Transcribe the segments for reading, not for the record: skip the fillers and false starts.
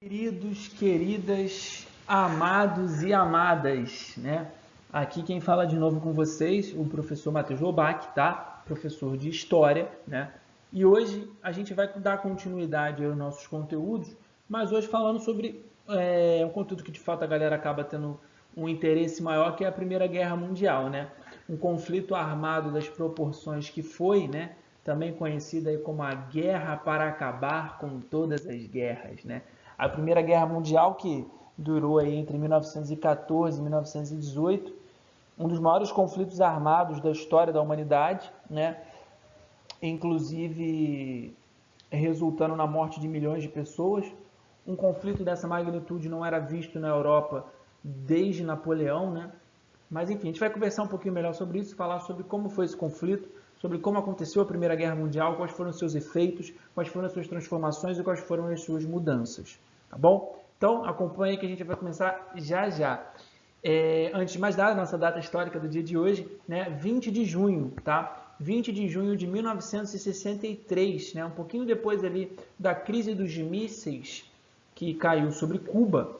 Queridos, queridas, amados e amadas, né? Aqui quem fala de novo com vocês, o professor Matheus Lobac, tá? Professor de História, né? E hoje a gente vai dar continuidade aos nossos conteúdos, mas hoje falando sobre um conteúdo que de fato a galera acaba tendo um interesse maior, que é a Primeira Guerra Mundial, né? Um conflito armado das proporções que foi, né? Também conhecida aí como a Guerra para Acabar com Todas as Guerras, né? A Primeira Guerra Mundial, que durou aí entre 1914 e 1918, um dos maiores conflitos armados da história da humanidade, né? Inclusive resultando na morte de milhões de pessoas. Um conflito dessa magnitude não era visto na Europa desde Napoleão, né? Mas enfim, a gente vai conversar um pouquinho melhor sobre isso, falar sobre como foi esse conflito, sobre como aconteceu a Primeira Guerra Mundial, quais foram os seus efeitos, quais foram as suas transformações e quais foram as suas mudanças, tá bom? Então acompanhe que a gente vai começar já já. Antes de mais nada, nossa data histórica do dia de hoje, né, 20 de junho, tá? 20 de junho de 1963, né, um pouquinho depois ali da crise dos mísseis que caiu sobre Cuba.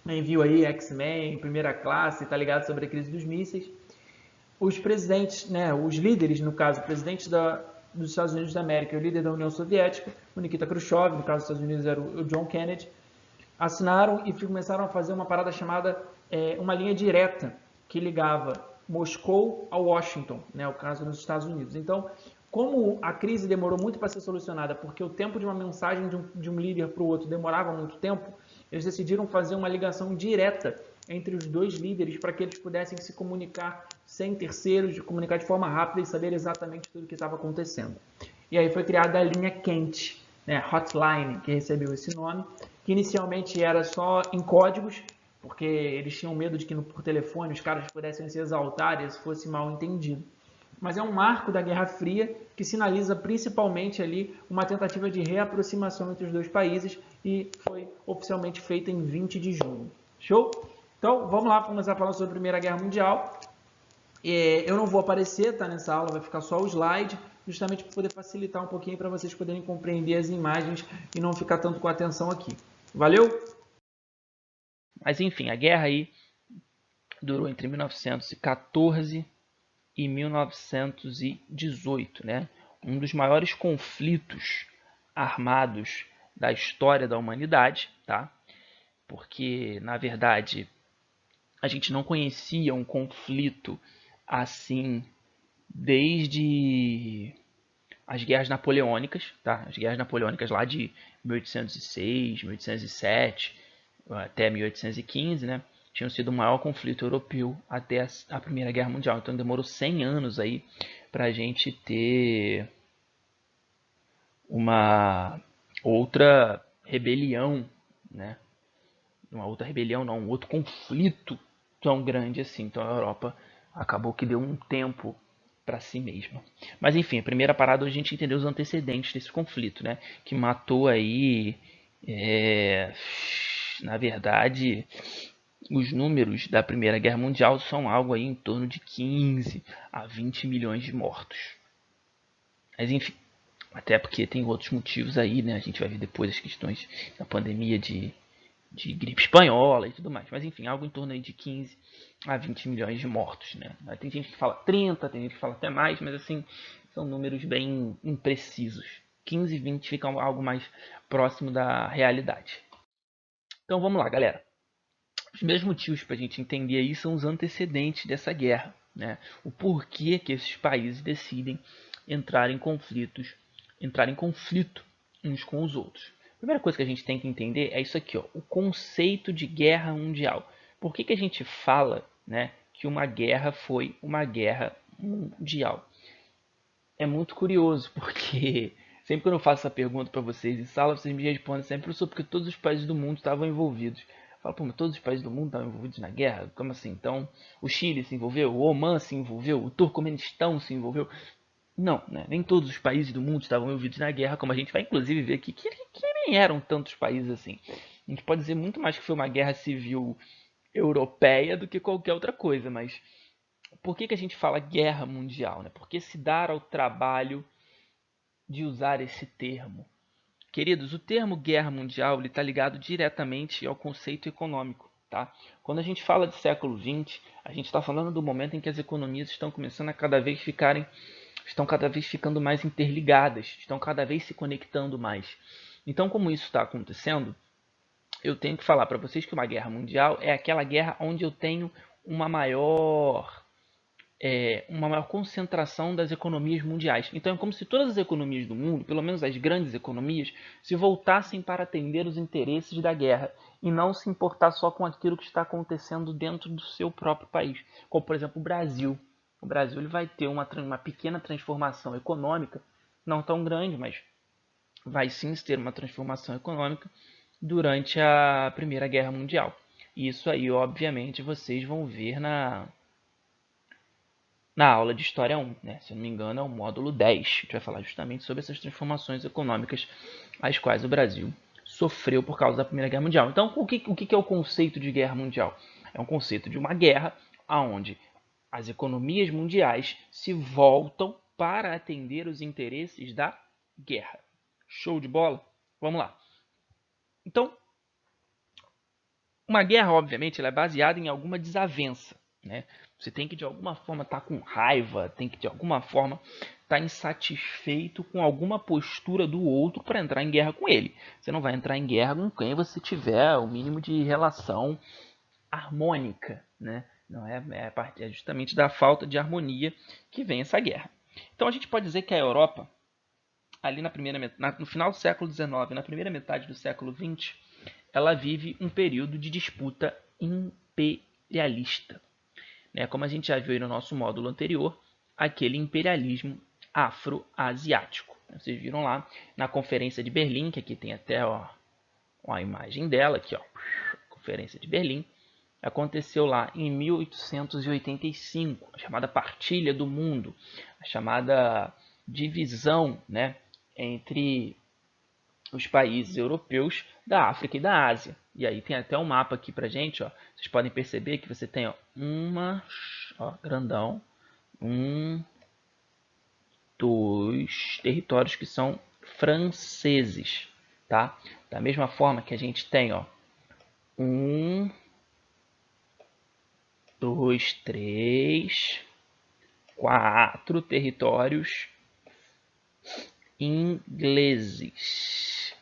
Quem viu aí X-Men, Primeira Classe, tá ligado sobre a crise dos mísseis. Os presidentes, né, os líderes, no caso, o presidente dos Estados Unidos da América e o líder da União Soviética, o Nikita Khrushchev, no caso dos Estados Unidos era o John Kennedy, assinaram e começaram a fazer uma parada chamada uma linha direta que ligava Moscou a Washington, né, o caso nos Estados Unidos. Então, como a crise demorou muito para ser solucionada, porque o tempo de uma mensagem de um líder para o outro demorava muito tempo, eles decidiram fazer uma ligação direta entre os dois líderes para que eles pudessem se comunicar sem terceiros, comunicar de forma rápida e saber exatamente tudo o que estava acontecendo. E aí foi criada a linha quente, né, Hotline, que recebeu esse nome, que inicialmente era só em códigos, porque eles tinham medo de que por telefone os caras pudessem se exaltar e isso fosse mal entendido. Mas é um marco da Guerra Fria que sinaliza principalmente ali uma tentativa de reaproximação entre os dois países e foi oficialmente feita em 20 de junho. Show? Então, vamos lá começar falando sobre a Primeira Guerra Mundial. Eu não vou aparecer, tá, nessa aula, vai ficar só o slide, justamente para poder facilitar um pouquinho para vocês poderem compreender as imagens e não ficar tanto com atenção aqui. Valeu? Mas enfim, a guerra aí durou entre 1914 e 1918, né? Um dos maiores conflitos armados da história da humanidade, tá? Porque, na verdade, a gente não conhecia um conflito assim desde as guerras napoleônicas, tá? As guerras napoleônicas lá de 1806, 1807 até 1815, né? Tinham sido o maior conflito europeu até a Primeira Guerra Mundial. Então demorou 100 anos aí para a gente ter uma outra rebelião, né? Uma outra rebelião, não, um outro conflito tão grande assim. Então a Europa acabou que deu um tempo para si mesma. Mas enfim, a primeira parada é a gente entender os antecedentes desse conflito, né? Que matou aí, na verdade, os números da Primeira Guerra Mundial são algo aí em torno de 15 a 20 milhões de mortos. Mas enfim, até porque tem outros motivos aí, né? A gente vai ver depois as questões da pandemia de gripe espanhola e tudo mais. Mas enfim, algo em torno aí de 15 a 20 milhões de mortos, né? Tem gente que fala 30, tem gente que fala até mais, mas assim, são números bem imprecisos. 15 e 20 ficam algo mais próximo da realidade. Então vamos lá, galera. Os mesmos motivos para a gente entender aí são os antecedentes dessa guerra, né? O porquê que esses países decidem entrar em conflito uns com os outros. A primeira coisa que a gente tem que entender é isso aqui, ó, o conceito de guerra mundial. Por que a gente fala, né, que uma guerra foi uma guerra mundial? É muito curioso, porque sempre que eu faço essa pergunta para vocês em sala, vocês me respondem sempre porque todos os países do mundo estavam envolvidos. Eu falo, pô, mas todos os países do mundo estavam envolvidos na guerra? Como assim? Então, o Chile se envolveu, o Omã se envolveu, o Turcomenistão se envolveu. Não, né? Nem todos os países do mundo estavam envolvidos na guerra, como a gente vai inclusive ver aqui, que nem eram tantos países assim. A gente pode dizer muito mais que foi uma guerra civil europeia do que qualquer outra coisa, mas por que a gente fala guerra mundial? Né? Por que se dar ao trabalho de usar esse termo? Queridos, o termo guerra mundial está ligado diretamente ao conceito econômico. Tá? Quando a gente fala de século XX, a gente está falando do momento em que as economias estão começando a estão cada vez ficando mais interligadas, estão cada vez se conectando mais. Então, como isso está acontecendo, eu tenho que falar para vocês que uma guerra mundial é aquela guerra onde eu tenho uma maior uma maior concentração das economias mundiais. Então é como se todas as economias do mundo, pelo menos as grandes economias, se voltassem para atender os interesses da guerra e não se importar só com aquilo que está acontecendo dentro do seu próprio país. Como, por exemplo, o Brasil. O Brasil ele vai ter uma pequena transformação econômica, não tão grande, mas vai sim ter uma transformação econômica durante a Primeira Guerra Mundial. E isso aí, obviamente, vocês vão ver na aula de História 1, né? Se eu não me engano, é o módulo 10. A gente vai falar justamente sobre essas transformações econômicas as quais o Brasil sofreu por causa da Primeira Guerra Mundial. Então, o que é o conceito de guerra mundial? É um conceito de uma guerra onde as economias mundiais se voltam para atender os interesses da guerra. Show de bola? Vamos lá. Então, uma guerra, obviamente, ela é baseada em alguma desavença, né? Você tem que de alguma forma estar com raiva, tem que de alguma forma estar insatisfeito com alguma postura do outro para entrar em guerra com ele. Você não vai entrar em guerra com quem você tiver o mínimo de relação harmônica, né? Não é justamente da falta de harmonia que vem essa guerra. Então a gente pode dizer que a Europa, ali no final do século XIX, na primeira metade do século XX, ela vive um período de disputa imperialista. Como a gente já viu no nosso módulo anterior, aquele imperialismo afro-asiático. Vocês viram lá na Conferência de Berlim, que aqui tem até a imagem dela, aqui, Conferência de Berlim, aconteceu lá em 1885, a chamada partilha do mundo, a chamada divisão, né, entre os países europeus da África e da Ásia. E aí tem até um mapa aqui pra gente, ó. Vocês podem perceber que você tem grandão, 2 territórios que são franceses, tá? Da mesma forma que a gente tem, 3, 4 territórios ingleses.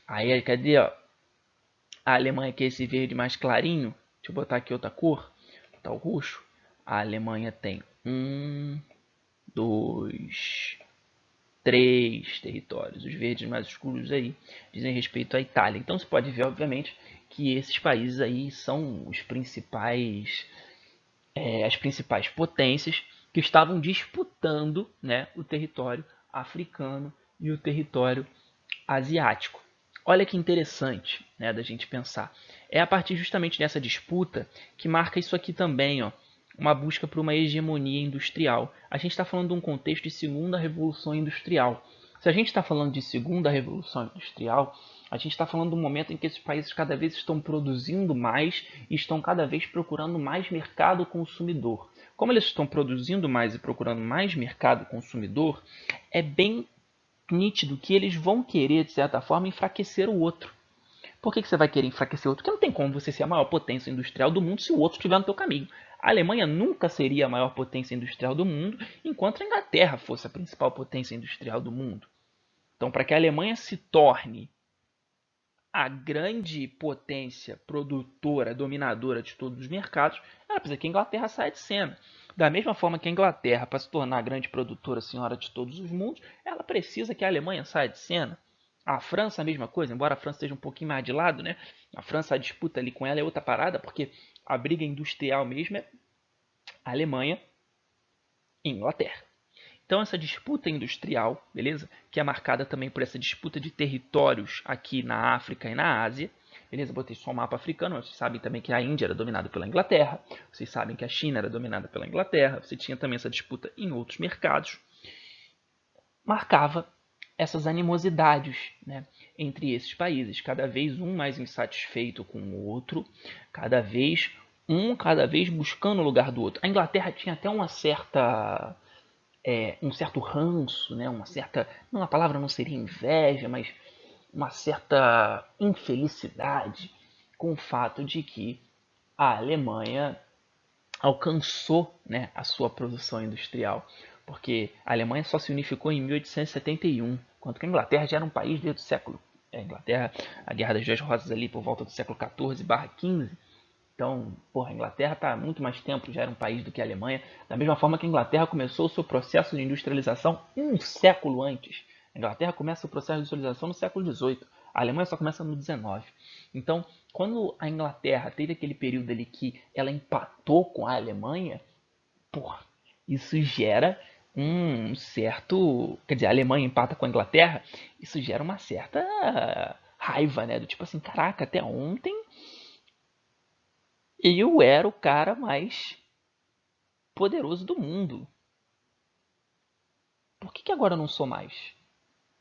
Aí, cadê, a Alemanha, que é esse verde mais clarinho. Deixa eu botar aqui outra cor. Botar o roxo. A Alemanha tem 2, 3 territórios. Os verdes mais escuros aí dizem respeito à Itália. Então você pode ver, obviamente, que esses países aí são os principais, as principais potências que estavam disputando, né, o território africano e o território asiático. Olha que interessante, né, da gente pensar. É a partir justamente dessa disputa que marca isso aqui também, uma busca por uma hegemonia industrial. A gente está falando de um contexto de segunda revolução industrial. Se a gente está falando de segunda revolução industrial, a gente está falando de um momento em que esses países cada vez estão produzindo mais e estão cada vez procurando mais mercado consumidor. Como eles estão produzindo mais e procurando mais mercado consumidor, é bem nítido que eles vão querer, de certa forma, enfraquecer o outro. Por que você vai querer enfraquecer o outro? Porque não tem como você ser a maior potência industrial do mundo se o outro estiver no teu caminho. A Alemanha nunca seria a maior potência industrial do mundo, enquanto a Inglaterra fosse a principal potência industrial do mundo. Então, para que a Alemanha se torne a grande potência produtora, dominadora de todos os mercados, ela precisa que a Inglaterra saia de cena. Da mesma forma que a Inglaterra, para se tornar a grande produtora, senhora de todos os mundos, ela precisa que a Alemanha saia de cena. A França, a mesma coisa, embora a França esteja um pouquinho mais de lado, né? A França, a disputa ali com ela é outra parada, porque a briga industrial mesmo é a Alemanha e a Inglaterra. Então essa disputa industrial, beleza? Que é marcada também por essa disputa de territórios aqui na África e na Ásia. Beleza? Botei só o mapa africano, mas vocês sabem também que a Índia era dominada pela Inglaterra. Vocês sabem que a China era dominada pela Inglaterra. Você tinha também essa disputa em outros mercados. Marcava essas animosidades, né, entre esses países. Cada vez um mais insatisfeito com o outro. Cada vez buscando o lugar do outro. A Inglaterra tinha até uma certa... um certo ranço, né? Uma certa, não, a palavra não seria inveja, mas uma certa infelicidade com o fato de que a Alemanha alcançou, né, a sua produção industrial, porque a Alemanha só se unificou em 1871, enquanto que a Inglaterra já era um país desde o século. A Inglaterra, a Guerra das Duas Rosas ali por volta do século XIV/XV. Então, porra, a Inglaterra está há muito mais tempo, já era um país do que a Alemanha. Da mesma forma que a Inglaterra começou o seu processo de industrialização um século antes. A Inglaterra começa o processo de industrialização no século XVIII. A Alemanha só começa no XIX. Então, quando a Inglaterra teve aquele período ali que ela empatou com a Alemanha, porra, isso gera um certo... Quer dizer, a Alemanha empata com a Inglaterra, isso gera uma certa raiva, né? Do tipo assim, caraca, até ontem eu era o cara mais poderoso do mundo. Por que agora eu não sou mais?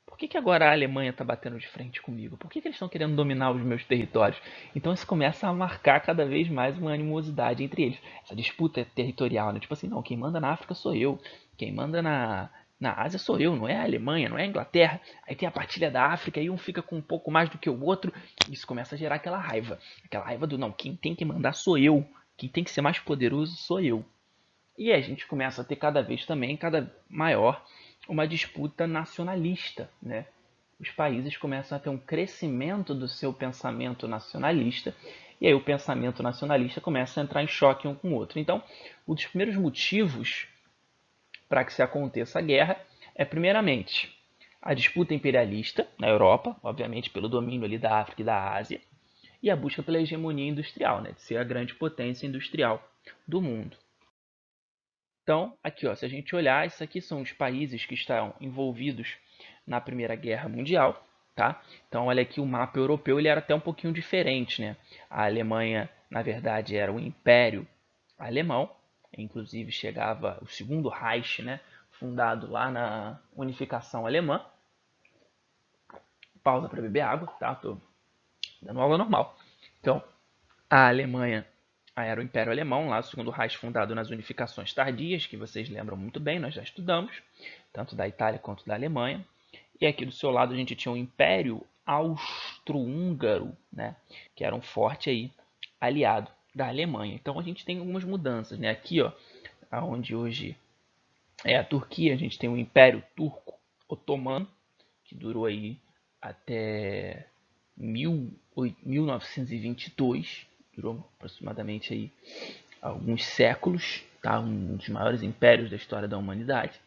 Por que agora a Alemanha está batendo de frente comigo? Por que eles estão querendo dominar os meus territórios? Então isso começa a marcar cada vez mais uma animosidade entre eles. Essa disputa territorial, né? Tipo assim, não, quem manda na África sou eu. Quem manda na Ásia sou eu, não é a Alemanha, não é a Inglaterra. Aí tem a partilha da África e um fica com um pouco mais do que o outro. Isso começa a gerar aquela raiva. Aquela raiva do não, quem tem que mandar sou eu. Quem tem que ser mais poderoso sou eu. E a gente começa a ter cada vez também, cada maior, uma disputa nacionalista, né? Os países começam a ter um crescimento do seu pensamento nacionalista, e aí o pensamento nacionalista começa a entrar em choque um com o outro. Então, um dos primeiros motivos para que se aconteça a guerra é, primeiramente, a disputa imperialista na Europa, obviamente pelo domínio ali da África e da Ásia, e a busca pela hegemonia industrial, né? De ser a grande potência industrial do mundo. Então, aqui, ó, se a gente olhar, isso aqui são os países que estão envolvidos na Primeira Guerra Mundial, tá? Então, olha aqui, o mapa europeu ele era até um pouquinho diferente, né? A Alemanha, na verdade, era o Império Alemão, inclusive chegava o Segundo Reich, né? Fundado lá na Unificação Alemã. Pausa para beber água, tá? Tô dando aula normal. Então, a Alemanha era o Império Alemão, lá o Segundo Reich fundado nas unificações tardias, que vocês lembram muito bem, nós já estudamos, tanto da Itália quanto da Alemanha. E aqui do seu lado a gente tinha o Império Austro-Húngaro, né, que era um forte aí aliado da Alemanha. Então a gente tem algumas mudanças, né? Aqui, ó, onde hoje é a Turquia, a gente tem o Império Turco Otomano, que durou aí até 1922, durou aproximadamente aí alguns séculos, tá? Um dos maiores impérios da história da humanidade,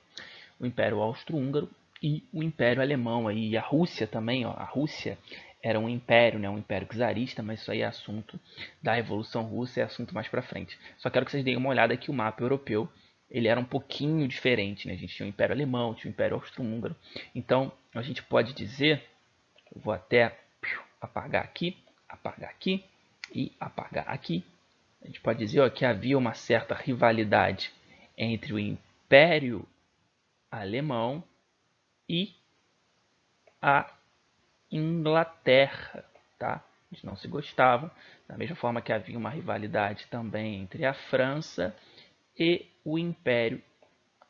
o Império Austro-Húngaro e o Império Alemão aí, e a Rússia também, ó, a Rússia era um império, né, um império czarista, mas isso aí é assunto da Revolução Russa, é assunto mais para frente. Só quero que vocês deem uma olhada aqui, o mapa europeu, ele era um pouquinho diferente, né? A gente tinha o Império Alemão, tinha o Império Austro-Húngaro. Então, a gente pode dizer, eu vou até apagar aqui e apagar aqui. A gente pode dizer, ó, que havia uma certa rivalidade entre o Império Alemão e a Inglaterra, tá? Eles não se gostavam, da mesma forma que havia uma rivalidade também entre a França e o Império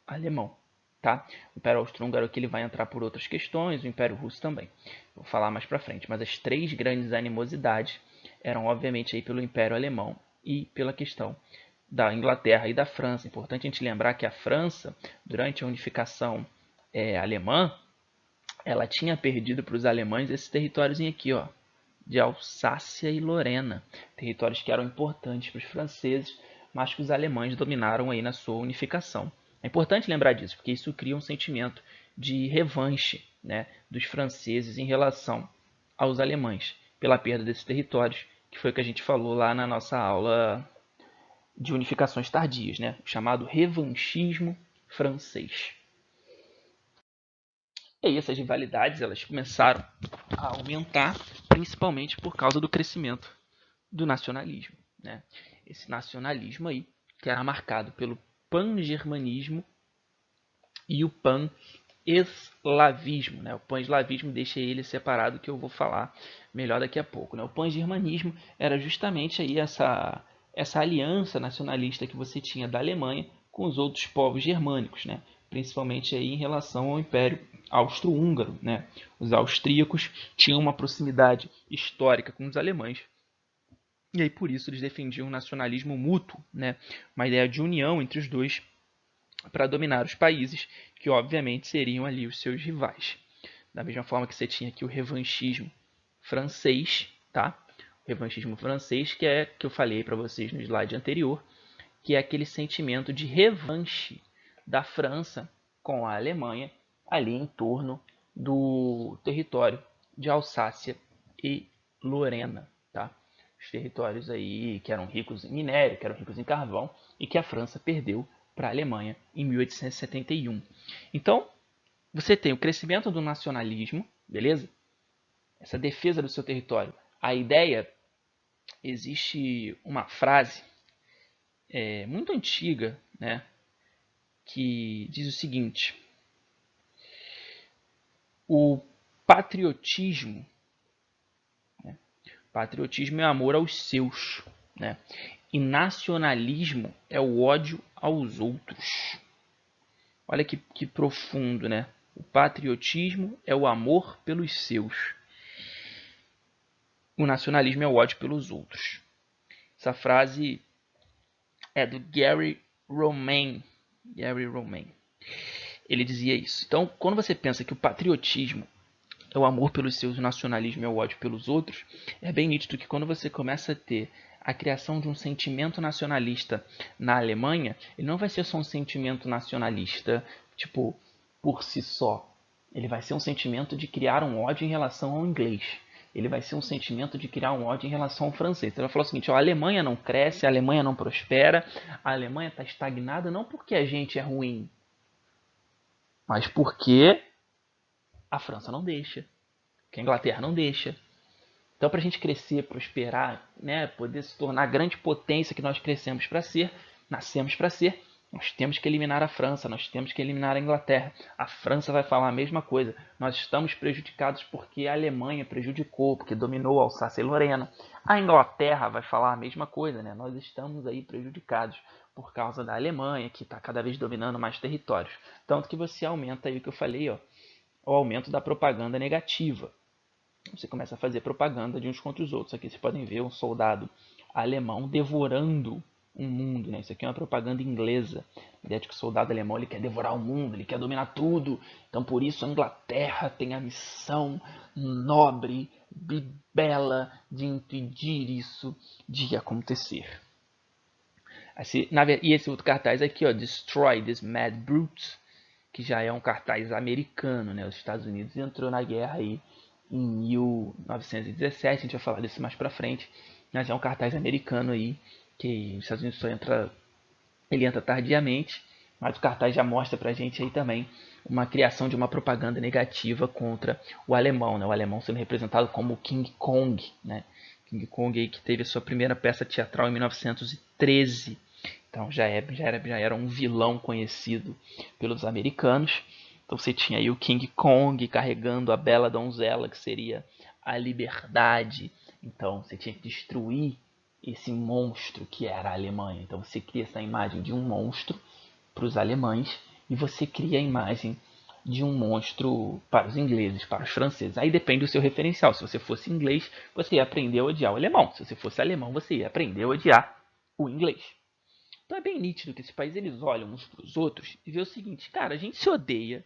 Alemão, tá? O Império Austro-Húngaro aqui ele vai entrar por outras questões, o Império Russo também. Vou falar mais para frente, mas as três grandes animosidades eram obviamente aí pelo Império Alemão e pela questão da Inglaterra e da França. Importante a gente lembrar que a França, durante a unificação alemã, ela tinha perdido para os alemães esses territórios aqui, ó, de Alsácia e Lorena, territórios que eram importantes para os franceses, mas que os alemães dominaram aí na sua unificação. É importante lembrar disso, porque isso cria um sentimento de revanche, né, dos franceses em relação aos alemães, pela perda desses territórios, que foi o que a gente falou lá na nossa aula de unificações tardias, né, o chamado revanchismo francês. E aí essas rivalidades elas começaram a aumentar, principalmente por causa do crescimento do nacionalismo, né? Esse nacionalismo aí que era marcado pelo pan-germanismo e o pan-eslavismo, né? O pan-eslavismo deixa ele separado, que eu vou falar melhor daqui a pouco, né? O pan-germanismo era justamente aí essa aliança nacionalista que você tinha da Alemanha com os outros povos germânicos, né? Principalmente aí em relação ao Império austro-húngaro, né? Os austríacos tinham uma proximidade histórica com os alemães. E aí, por isso, eles defendiam um nacionalismo mútuo, né? Uma ideia de união entre os dois para dominar os países, que obviamente seriam ali os seus rivais. Da mesma forma que você tinha aqui o revanchismo francês, tá? O revanchismo francês, que é que eu falei para vocês no slide anterior, que é aquele sentimento de revanche da França com a Alemanha ali em torno do território de Alsácia e Lorena, tá? Os territórios aí que eram ricos em minério, que eram ricos em carvão e que a França perdeu para a Alemanha em 1871. Então, você tem o crescimento do nacionalismo, beleza? Essa defesa do seu território. A ideia, existe uma frase muito antiga, né, que diz o seguinte: o patriotismo, né, patriotismo é amor aos seus, né, e nacionalismo é o ódio aos outros. Olha que profundo, né? O patriotismo é o amor pelos seus. O nacionalismo é o ódio pelos outros. Essa frase é do Gary Romain. Gary Romain. Ele dizia isso. Então, quando você pensa que o patriotismo é o amor pelos seus, o nacionalismo é o ódio pelos outros, é bem nítido que quando você começa a ter a criação de um sentimento nacionalista na Alemanha, ele não vai ser só um sentimento nacionalista, tipo, por si só. Ele vai ser um sentimento de criar um ódio em relação ao inglês. Ele vai ser um sentimento de criar um ódio em relação ao francês. Ele vai falar o seguinte: ó, a Alemanha não cresce, a Alemanha não prospera, a Alemanha está estagnada não porque a gente é ruim, mas porque a França não deixa, que a Inglaterra não deixa. Então, para a gente crescer, prosperar, né, poder se tornar a grande potência que nós crescemos para ser, nascemos para ser, nós temos que eliminar a França, nós temos que eliminar a Inglaterra. A França vai falar a mesma coisa. Nós estamos prejudicados porque a Alemanha prejudicou, porque dominou Alsácia e Lorena. A Inglaterra vai falar a mesma coisa, né? Nós estamos aí prejudicados por causa da Alemanha, que está cada vez dominando mais territórios. Tanto que você aumenta aí o que eu falei, ó, o aumento da propaganda negativa. Você começa a fazer propaganda de uns contra os outros. Aqui vocês podem ver um soldado alemão devorando um mundo, né? Isso aqui é uma propaganda inglesa. A ideia de que o soldado alemão ele quer devorar o mundo, ele quer dominar tudo. Então por isso a Inglaterra tem a missão nobre e bela de impedir isso de acontecer. E esse outro cartaz aqui, ó, Destroy this mad brute, que já é um cartaz americano, né? Os Estados Unidos entrou na guerra aí em 1917, a gente vai falar disso mais pra frente, mas é um cartaz americano aí, que os Estados Unidos ele entra tardiamente, mas o cartaz já mostra pra gente aí também uma criação de uma propaganda negativa contra o alemão, né? O alemão sendo representado como King Kong, né? King Kong aí que teve a sua primeira peça teatral em 1913. Então já era um vilão conhecido pelos americanos. Então você tinha aí o King Kong carregando a bela donzela, que seria a liberdade. Então você tinha que destruir esse monstro que era a Alemanha. Então você cria essa imagem de um monstro para os alemães e você cria a imagem de um monstro para os ingleses, para os franceses. Aí depende do seu referencial. Se você fosse inglês, você ia aprender a odiar o alemão. Se você fosse alemão, você ia aprender a odiar o inglês. Então é bem nítido que esses países eles olham uns para os outros e vê o seguinte: cara, a gente se odeia,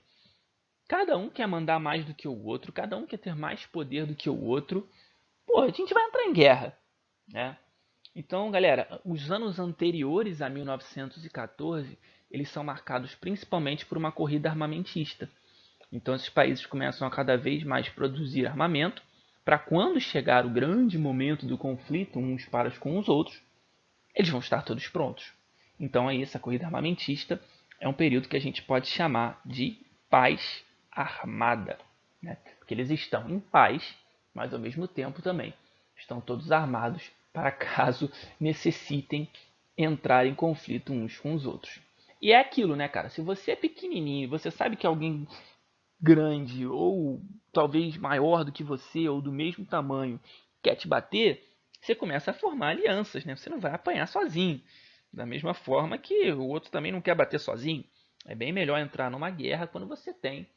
cada um quer mandar mais do que o outro, cada um quer ter mais poder do que o outro. Pô, a gente vai entrar em guerra, né? Então, galera, os anos anteriores a 1914, eles são marcados principalmente por uma corrida armamentista. Então, esses países começam a cada vez mais produzir armamento para quando chegar o grande momento do conflito uns para com os outros, eles vão estar todos prontos. Então, aí, essa corrida armamentista é um período que a gente pode chamar de paz armada, né? Porque eles estão em paz, mas ao mesmo tempo também estão todos armados para caso necessitem entrar em conflito uns com os outros. E é aquilo, né, cara? Se você é pequenininho, você sabe que alguém grande ou talvez maior do que você ou do mesmo tamanho quer te bater, você começa a formar alianças, né? Você não vai apanhar sozinho. Da mesma forma que o outro também não quer bater sozinho. É bem melhor entrar numa guerra quando você tem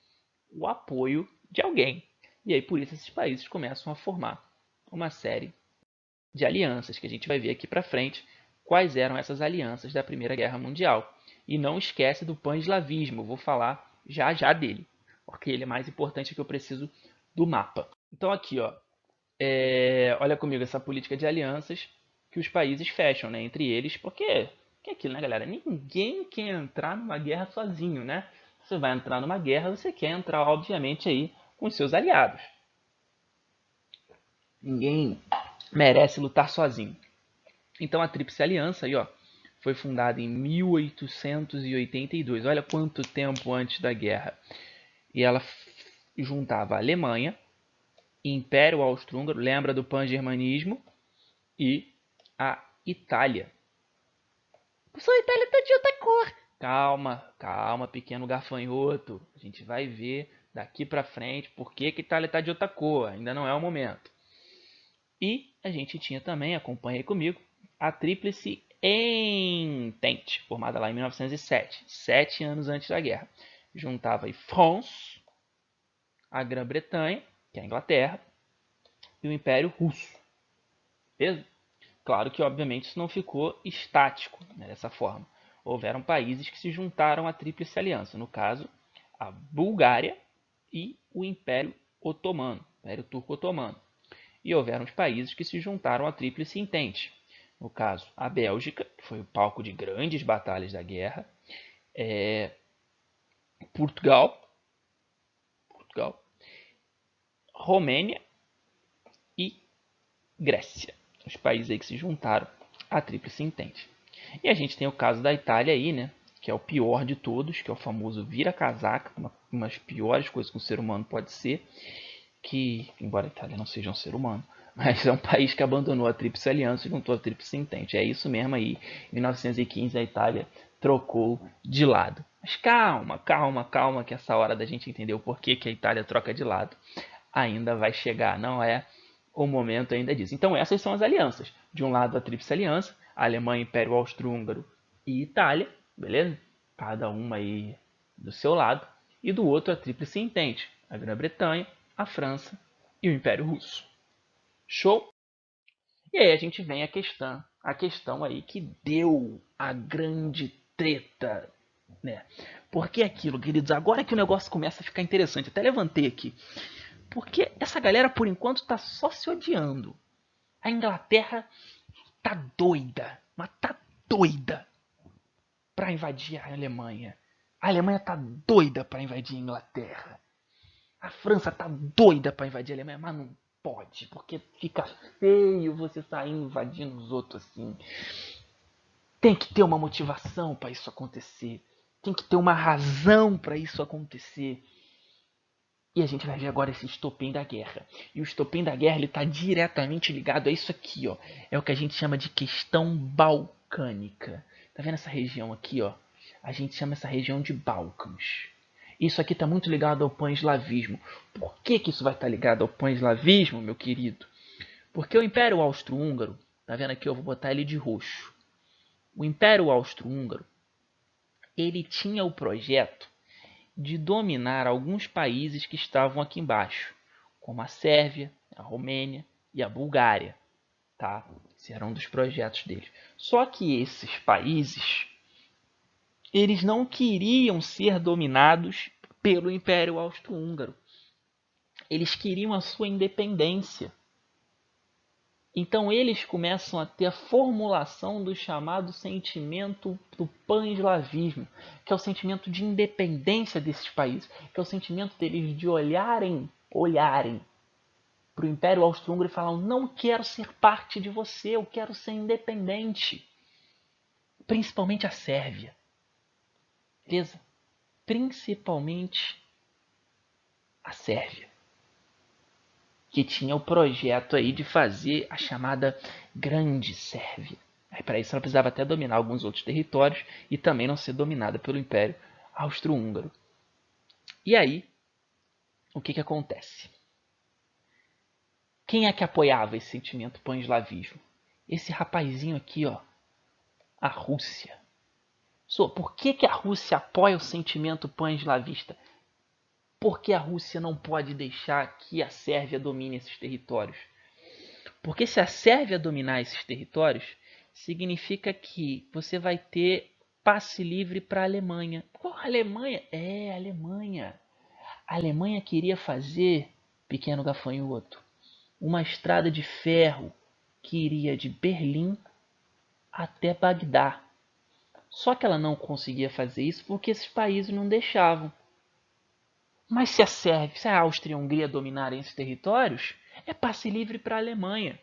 o apoio de alguém. E aí por isso esses países começam a formar uma série de alianças, que a gente vai ver aqui para frente quais eram essas alianças da Primeira Guerra Mundial. E não esquece do pan-eslavismo, eu vou falar já já dele, porque ele é mais importante que eu preciso do mapa. Então aqui, ó, olha comigo essa política de alianças que os países fecham, né, entre eles, porque é aquilo, né, galera? Ninguém quer entrar numa guerra sozinho, né? Você vai entrar numa guerra, você quer entrar, obviamente, aí com os seus aliados. Ninguém merece lutar sozinho. Então a Tríplice Aliança aí, ó, foi fundada em 1882. Olha quanto tempo antes da guerra. E ela juntava a Alemanha, Império Austro-Húngaro, lembra do pan-germanismo, e a Itália. Professor, a Itália tá de outra cor. Calma, calma, pequeno gafanhoto. A gente vai ver daqui pra frente por que a Itália tá de outra cor. Ainda não é o momento. E a gente tinha também, acompanhe aí comigo, a Tríplice Entente, formada lá em 1907, 7 anos antes da guerra. Juntava aí France, a Grã-Bretanha, que é a Inglaterra, e o Império Russo. Beleza? Claro que, obviamente, isso não ficou estático, né, dessa forma. Houveram países que se juntaram à Tríplice Aliança, no caso, a Bulgária e o Império Otomano, Império Turco-Otomano. E houveram os países que se juntaram à Tríplice Entente. No caso, a Bélgica, que foi o palco de grandes batalhas da guerra, Portugal, Romênia e Grécia. Os países aí que se juntaram à Tríplice Entente. E a gente tem o caso da Itália aí, né? Que é o pior de todos, que é o famoso vira-casaca, uma das piores coisas que um ser humano pode ser, que, embora a Itália não seja um ser humano, mas é um país que abandonou a Tríplice Aliança e juntou a Tríplice Entente. É isso mesmo aí. Em 1915 a Itália trocou de lado. Mas calma, calma, calma, que essa hora da gente entender o porquê que a Itália troca de lado ainda vai chegar. Não é o momento ainda disso. Então essas são as alianças. De um lado a Tríplice Aliança, a Alemanha, Império Austro-Húngaro e Itália, beleza? Cada uma aí do seu lado. E do outro a Tríplice Entente, a Grã-Bretanha, a França e o Império Russo. Show? E aí a gente vem a questão aí que deu a grande treta, né? Porque aquilo, queridos, agora que o negócio começa a ficar interessante, até levantei aqui. Porque essa galera, por enquanto, tá só se odiando. A Inglaterra tá doida, mas tá doida pra invadir a Alemanha. A Alemanha tá doida pra invadir a Inglaterra. A França tá doida pra invadir a Alemanha, mas não pode, porque fica feio você sair invadindo os outros assim. Tem que ter uma motivação para isso acontecer. Tem que ter uma razão para isso acontecer. E a gente vai ver agora esse estopim da guerra. E o estopim da guerra está diretamente ligado a isso aqui, ó. É o que a gente chama de questão balcânica. Tá vendo essa região aqui, ó? A gente chama essa região de Balcãs. Isso aqui está muito ligado ao pan-eslavismo. Por que isso vai estar ligado ao pan-eslavismo, meu querido? Porque o Império Austro-Húngaro, tá vendo aqui? Eu vou botar ele de roxo. O Império Austro-Húngaro, ele tinha o projeto de dominar alguns países que estavam aqui embaixo, como a Sérvia, a Romênia e a Bulgária, tá? Esse era um dos projetos deles. Só que esses países, eles não queriam ser dominados pelo Império Austro-Húngaro. Eles queriam a sua independência. Então eles começam a ter a formulação do chamado sentimento do pan-eslavismo, que é o sentimento de independência desses países, que é o sentimento deles de olharem para o Império Austro-Húngaro e falar: não quero ser parte de você, eu quero ser independente. Principalmente a Sérvia. Beleza? Principalmente a Sérvia, que tinha o projeto aí de fazer a chamada Grande Sérvia. Para isso ela precisava até dominar alguns outros territórios e também não ser dominada pelo Império Austro-Húngaro. E aí, o que acontece? Quem é que apoiava esse sentimento pan-eslavismo? Esse rapazinho aqui, ó, a Rússia. Por que a Rússia apoia o sentimento pan-eslavista? Por que a Rússia não pode deixar que a Sérvia domine esses territórios? Porque se a Sérvia dominar esses territórios, significa que você vai ter passe livre para a Alemanha. Qual a Alemanha? É, a Alemanha. A Alemanha queria fazer, pequeno gafanhoto, uma estrada de ferro que iria de Berlim até Bagdá. Só que ela não conseguia fazer isso porque esses países não deixavam. Mas se a Sérvia, se a Áustria e a Hungria dominarem esses territórios, é passe livre para a Alemanha.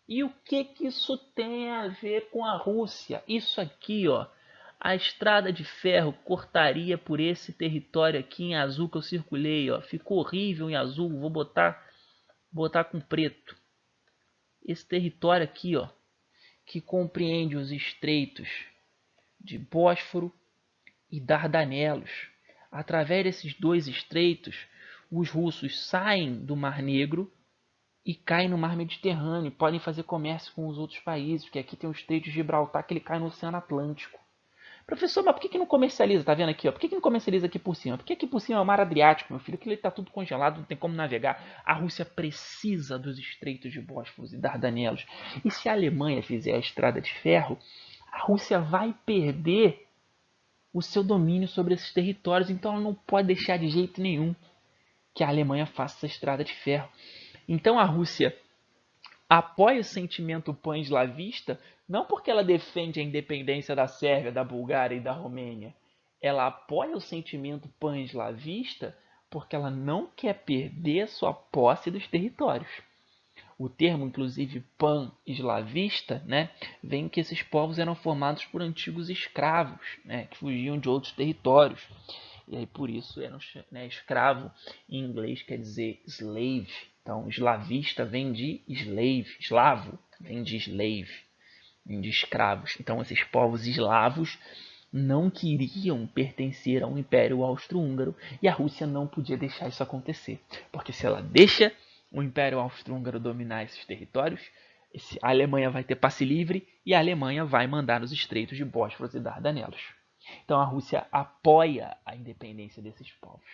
E o que isso tem a ver com a Rússia? Isso aqui, ó, a estrada de ferro cortaria por esse território aqui em azul que eu circulei, ó. Ficou horrível em azul, vou botar com preto. Esse território aqui, ó, que compreende os estreitos de Bósforo e Dardanelos. Através desses dois estreitos, os russos saem do Mar Negro e caem no Mar Mediterrâneo. Podem fazer comércio com os outros países, porque aqui tem o Estreito de Gibraltar que ele cai no Oceano Atlântico. Professor, mas por que não comercializa? Tá vendo aqui, ó? Por que não comercializa aqui por cima? Porque aqui por cima é o Mar Adriático, meu filho. Aquilo está tudo congelado, não tem como navegar. A Rússia precisa dos estreitos de Bósforo e Dardanelos. E se a Alemanha fizer a estrada de ferro, a Rússia vai perder o seu domínio sobre esses territórios. Então ela não pode deixar de jeito nenhum que a Alemanha faça essa estrada de ferro. Então a Rússia apoia o sentimento pan-eslavista não porque ela defende a independência da Sérvia, da Bulgária e da Romênia. Ela apoia o sentimento pan-eslavista porque ela não quer perder sua posse dos territórios. O termo, inclusive, pan-eslavista, né, vem que esses povos eram formados por antigos escravos, né, que fugiam de outros territórios. E aí por isso eram, né, escravo em inglês quer dizer slave. Então, eslavista vem de slave, eslavo vem de slave, vem de escravos. Então, esses povos eslavos não queriam pertencer ao Império Austro-Húngaro e a Rússia não podia deixar isso acontecer, porque se ela deixa o Império Austro-Húngaro dominar esses territórios, a Alemanha vai ter passe livre e a Alemanha vai mandar nos estreitos de Bósforo e Dardanelos. Então a Rússia apoia a independência desses povos.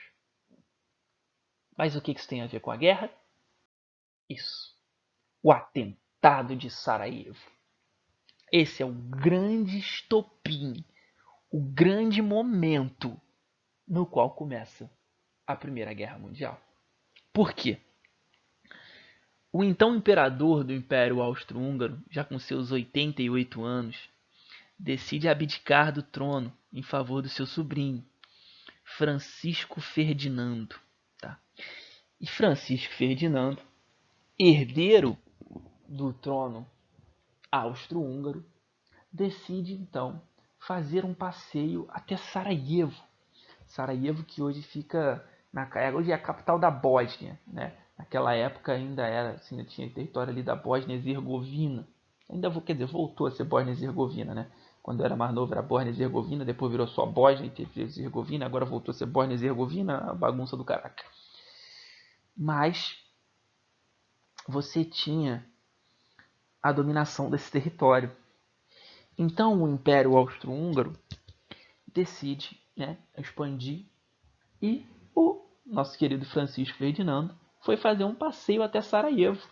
Mas o que isso tem a ver com a guerra? Isso. O atentado de Sarajevo. Esse é o grande estopim, o grande momento no qual começa a Primeira Guerra Mundial. Por quê? O então imperador do Império Austro-Húngaro, já com seus 88 anos, decide abdicar do trono em favor do seu sobrinho, Francisco Ferdinando. Tá? E Francisco Ferdinando, herdeiro do trono austro-húngaro, decide então fazer um passeio até Sarajevo. Sarajevo que hoje fica hoje é a capital da Bósnia, né? Naquela época ainda era, assim, ainda tinha território ali da Bósnia e Herzegovina. Quer dizer, voltou a ser Bósnia e Herzegovina, né? Quando eu era mais novo era Bósnia e Herzegovina, depois virou só Bósnia e Herzegovina, agora voltou a ser Bósnia e Herzegovina, a bagunça do caraca. Mas você tinha a dominação desse território. Então o Império Austro-Húngaro decide, né, expandir e o nosso querido Francisco Ferdinando foi fazer um passeio até Sarajevo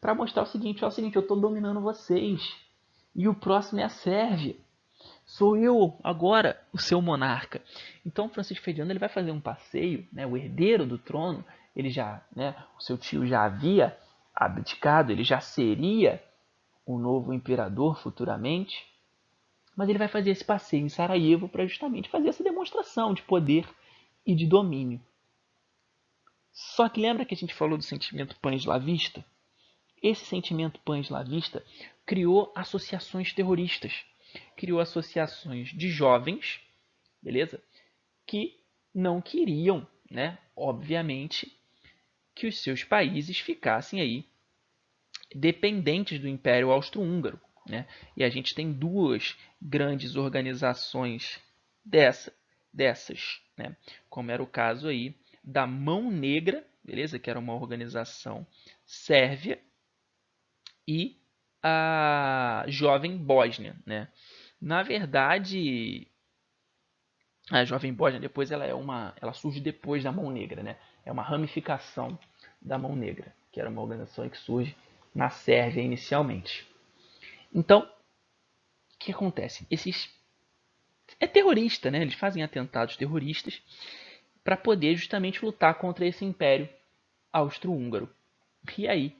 para mostrar o seguinte, eu estou dominando vocês e o próximo é a Sérvia. Sou eu agora o seu monarca. Então Francisco Ferdinando ele vai fazer um passeio, né, o herdeiro do trono, ele já, né, o seu tio já havia abdicado, ele já seria o novo imperador futuramente, mas ele vai fazer esse passeio em Sarajevo para justamente fazer essa demonstração de poder e de domínio. Só que lembra que a gente falou do sentimento pan-eslavista? Esse sentimento pan-eslavista criou associações terroristas, criou associações de jovens, beleza? Que não queriam, né, obviamente, que os seus países ficassem aí dependentes do Império Austro-Húngaro, né? E a gente tem duas grandes organizações dessas, né? Como era o caso aí da Mão Negra, beleza? Que era uma organização sérvia, e a Jovem Bósnia, né? Na verdade, A Jovem Bósnia depois ela surge depois da Mão Negra, né? É uma ramificação da Mão Negra, que era uma organização que surge na Sérvia inicialmente. Então, o que acontece? É terrorista, né? Eles fazem atentados terroristas para poder justamente lutar contra esse império austro-húngaro. E aí,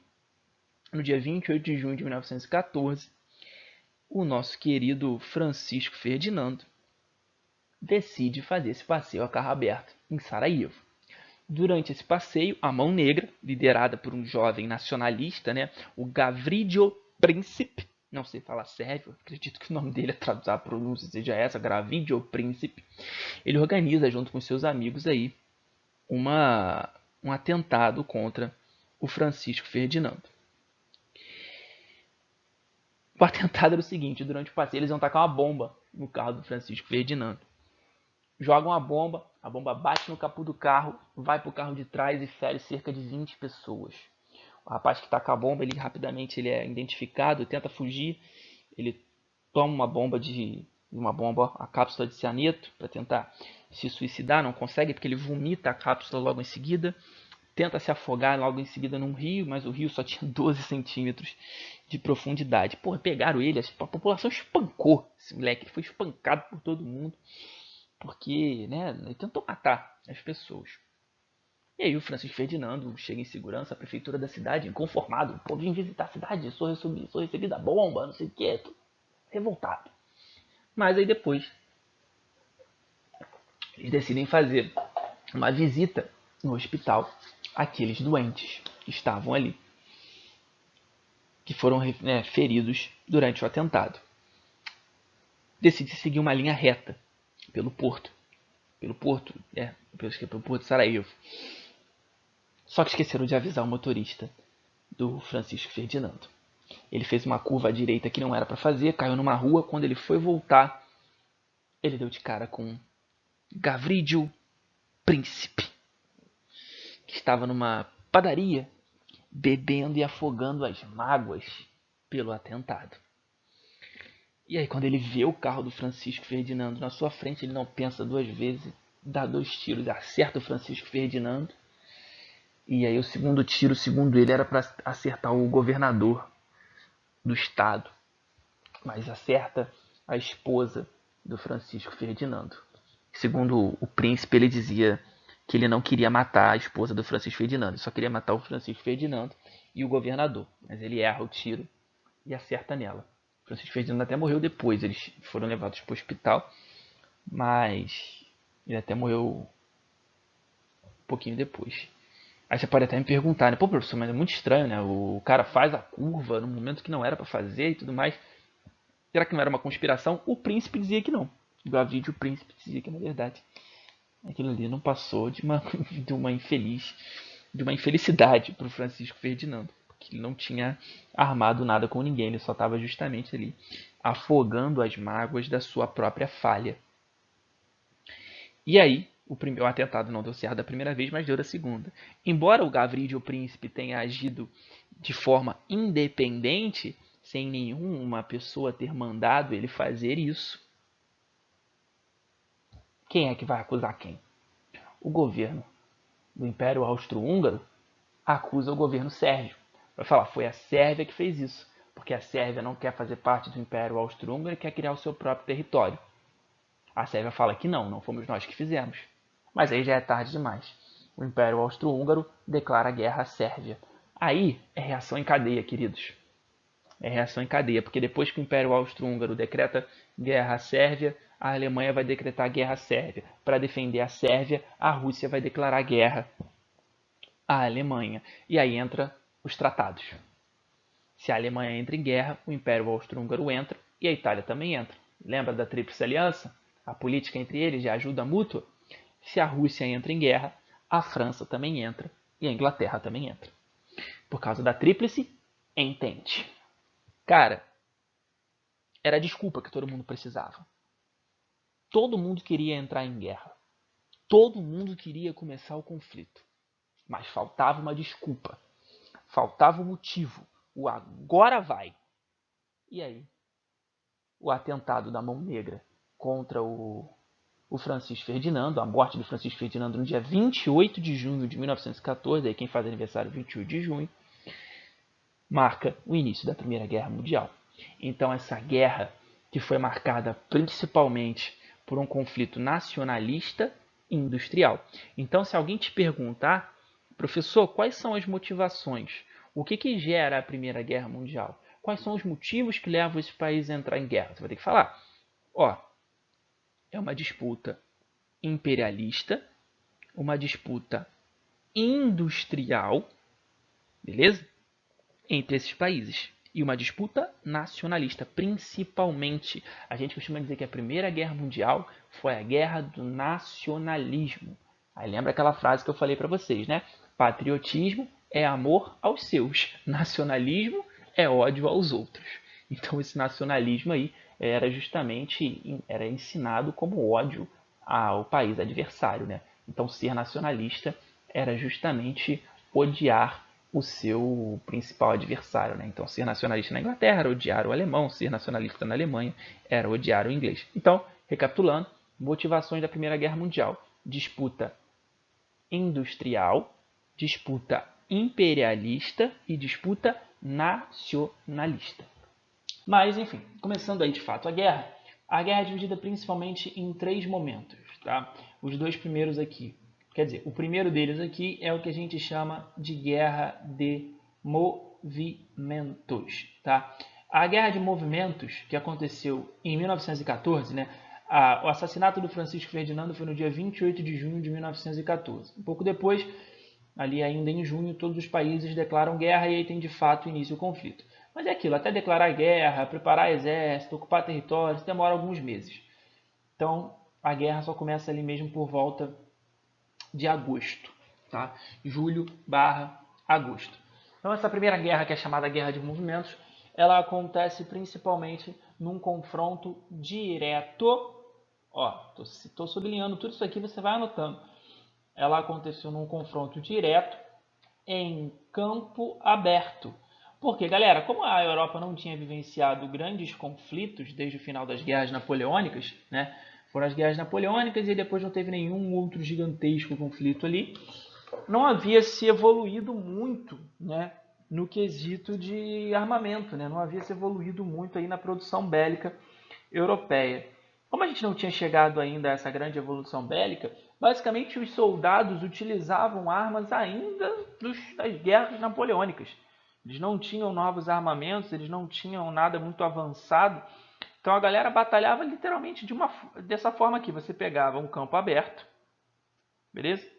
no dia 28 de junho de 1914, o nosso querido Francisco Ferdinando decide fazer esse passeio a carro aberto em Sarajevo. Durante esse passeio, a Mão Negra, liderada por um jovem nacionalista, né, o Gavrilo Princip, não sei falar sérvio, acredito que o nome dele, a pronúncia seja essa, Gavrilo Princip, ele organiza junto com seus amigos aí um atentado contra o Francisco Ferdinando. O atentado era o seguinte: durante o passeio eles iam tacar uma bomba no carro do Francisco Ferdinando. Jogam a bomba bate no capô do carro, vai para o carro de trás e fere cerca de 20 pessoas. O rapaz que taca a bomba, ele rapidamente ele é identificado, tenta fugir, ele toma uma bomba, a cápsula de cianeto, para tentar se suicidar, não consegue porque ele vomita a cápsula logo em seguida, tenta se afogar logo em seguida num rio, mas o rio só tinha 12 centímetros de profundidade. Porra, pegaram ele, a população espancou esse moleque, ele foi espancado por todo mundo, porque, né, ele tentou matar as pessoas. E aí o Francisco Ferdinando chega em segurança, a prefeitura da cidade, inconformado. Pô, vim visitar a cidade, sou recebido a bomba, não sei o que, tô revoltado. Mas aí depois, eles decidem fazer uma visita no hospital àqueles doentes que estavam ali, que foram feridos durante o atentado. Decide seguir uma linha reta pelo porto de Sarajevo. Só que esqueceram de avisar o motorista do Francisco Ferdinando. Ele fez uma curva à direita que não era para fazer, caiu numa rua. Quando ele foi voltar, ele deu de cara com Gavrilo Princip, que estava numa padaria bebendo e afogando as mágoas pelo atentado. E aí, quando ele vê o carro do Francisco Ferdinando na sua frente, ele não pensa duas vezes, dá 2 tiros, acerta o Francisco Ferdinando. E aí o segundo tiro, segundo ele, era para acertar o governador do estado, mas acerta a esposa do Francisco Ferdinando. Segundo o príncipe, ele dizia que ele não queria matar a esposa do Francisco Ferdinando, ele só queria matar o Francisco Ferdinando e o governador, mas ele erra o tiro e acerta nela. O Francisco Ferdinando até morreu depois, eles foram levados para o hospital, mas ele até morreu um pouquinho depois. Aí você pode até me perguntar, né? Pô, professor, mas é muito estranho, né? O cara faz a curva no momento que não era para fazer e tudo mais. Será que não era uma conspiração? O príncipe dizia que não. O Gavrilo, o príncipe, dizia que na verdade aquilo ali não passou de uma infelicidade para o Francisco Ferdinando, porque ele não tinha armado nada com ninguém, ele só estava justamente ali afogando as mágoas da sua própria falha. E aí, o atentado não deu certo da primeira vez, mas deu da segunda. Embora o Gavrilo, o príncipe, tenha agido de forma independente, sem nenhuma pessoa ter mandado ele fazer isso, quem é que vai acusar quem? O governo do Império Austro-Húngaro acusa o governo sérvio. Vai falar, foi a Sérvia que fez isso, porque a Sérvia não quer fazer parte do Império Austro-Húngaro e quer criar o seu próprio território. A Sérvia fala que não fomos nós que fizemos. Mas aí já é tarde demais. O Império Austro-Húngaro declara guerra à Sérvia. Aí é reação em cadeia, queridos. É reação em cadeia, porque depois que o Império Austro-Húngaro decreta guerra à Sérvia, a Alemanha vai decretar guerra à Sérvia. Para defender a Sérvia, a Rússia vai declarar guerra à Alemanha. E aí entra os tratados. Se a Alemanha entra em guerra, o Império Austro-Húngaro entra e a Itália também entra. Lembra da Tríplice Aliança? A política entre eles de ajuda mútua? Se a Rússia entra em guerra, a França também entra e a Inglaterra também entra. Por causa da Tríplice Entente. Cara, era a desculpa que todo mundo precisava. Todo mundo queria entrar em guerra. Todo mundo queria começar o conflito. Mas faltava uma desculpa. Faltava um motivo. O agora vai. E aí? O atentado da Mão Negra contra o o Francisco Ferdinando, a morte do Francisco Ferdinando no dia 28 de junho de 1914, aí quem faz aniversário 28 de junho, marca o início da Primeira Guerra Mundial. Então essa guerra, que foi marcada principalmente por um conflito nacionalista e industrial. Então, se alguém te perguntar, professor, quais são as motivações? O que gera a Primeira Guerra Mundial? Quais são os motivos que levam esse país a entrar em guerra? Você vai ter que falar. É uma disputa imperialista, uma disputa industrial, beleza? Entre esses países. E uma disputa nacionalista, principalmente. A gente costuma dizer que a Primeira Guerra Mundial foi a guerra do nacionalismo. Aí lembra aquela frase que eu falei para vocês, né? Patriotismo é amor aos seus. Nacionalismo é ódio aos outros. Então esse nacionalismo aí era ensinado como ódio ao país adversário, né? Então ser nacionalista era justamente odiar o seu principal adversário, né? Então ser nacionalista na Inglaterra era odiar o alemão, ser nacionalista na Alemanha era odiar o inglês. Então, recapitulando, motivações da Primeira Guerra Mundial: disputa industrial, disputa imperialista e disputa nacionalista. Mas, enfim, começando aí de fato a guerra é dividida principalmente em 3 momentos, tá? Os 2 primeiros aqui, quer dizer, o primeiro deles aqui é o que a gente chama de guerra de movimentos, tá? A guerra de movimentos, que aconteceu em 1914, né? O assassinato do Francisco Ferdinando foi no dia 28 de junho de 1914. Um pouco depois, ali ainda em junho, todos os países declaram guerra e aí tem de fato início o conflito. Mas é aquilo, até declarar guerra, preparar exército, ocupar territórios, demora alguns meses. Então, a guerra só começa ali mesmo por volta de agosto, tá? Julho/agosto. Então, essa primeira guerra, que é chamada Guerra de Movimentos, ela acontece principalmente num confronto direto. Estou sublinhando tudo isso aqui, você vai anotando. Ela aconteceu num confronto direto em campo aberto. Porque, galera, como a Europa não tinha vivenciado grandes conflitos desde o final das guerras napoleônicas, né? Foram as guerras napoleônicas e depois não teve nenhum outro gigantesco conflito ali, não havia se evoluído muito, né, no quesito de armamento, né? Não havia se evoluído muito aí na produção bélica europeia. Como a gente não tinha chegado ainda a essa grande evolução bélica, basicamente os soldados utilizavam armas ainda das guerras napoleônicas. Eles não tinham novos armamentos, eles não tinham nada muito avançado. Então a galera batalhava literalmente dessa forma aqui. Você pegava um campo aberto, beleza?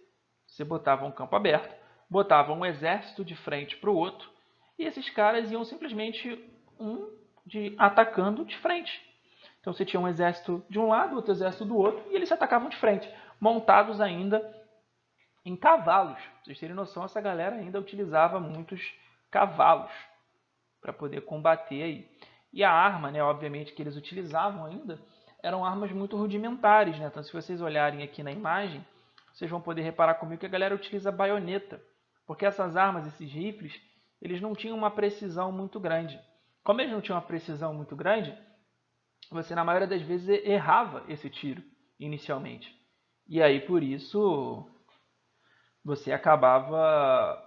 Você botava um campo aberto, botava um exército de frente para o outro, e esses caras iam simplesmente atacando de frente. Então você tinha um exército de um lado, outro exército do outro, e eles se atacavam de frente, montados ainda em cavalos. Pra vocês terem noção, essa galera ainda utilizava muitos cavalos para poder combater aí. E a arma, né, obviamente, que eles utilizavam ainda, eram armas muito rudimentares, né? Então, se vocês olharem aqui na imagem, vocês vão poder reparar comigo que a galera utiliza baioneta, porque essas armas, esses rifles, eles não tinham uma precisão muito grande. Como eles não tinham uma precisão muito grande, você na maioria das vezes errava esse tiro inicialmente. E aí, por isso, você acabava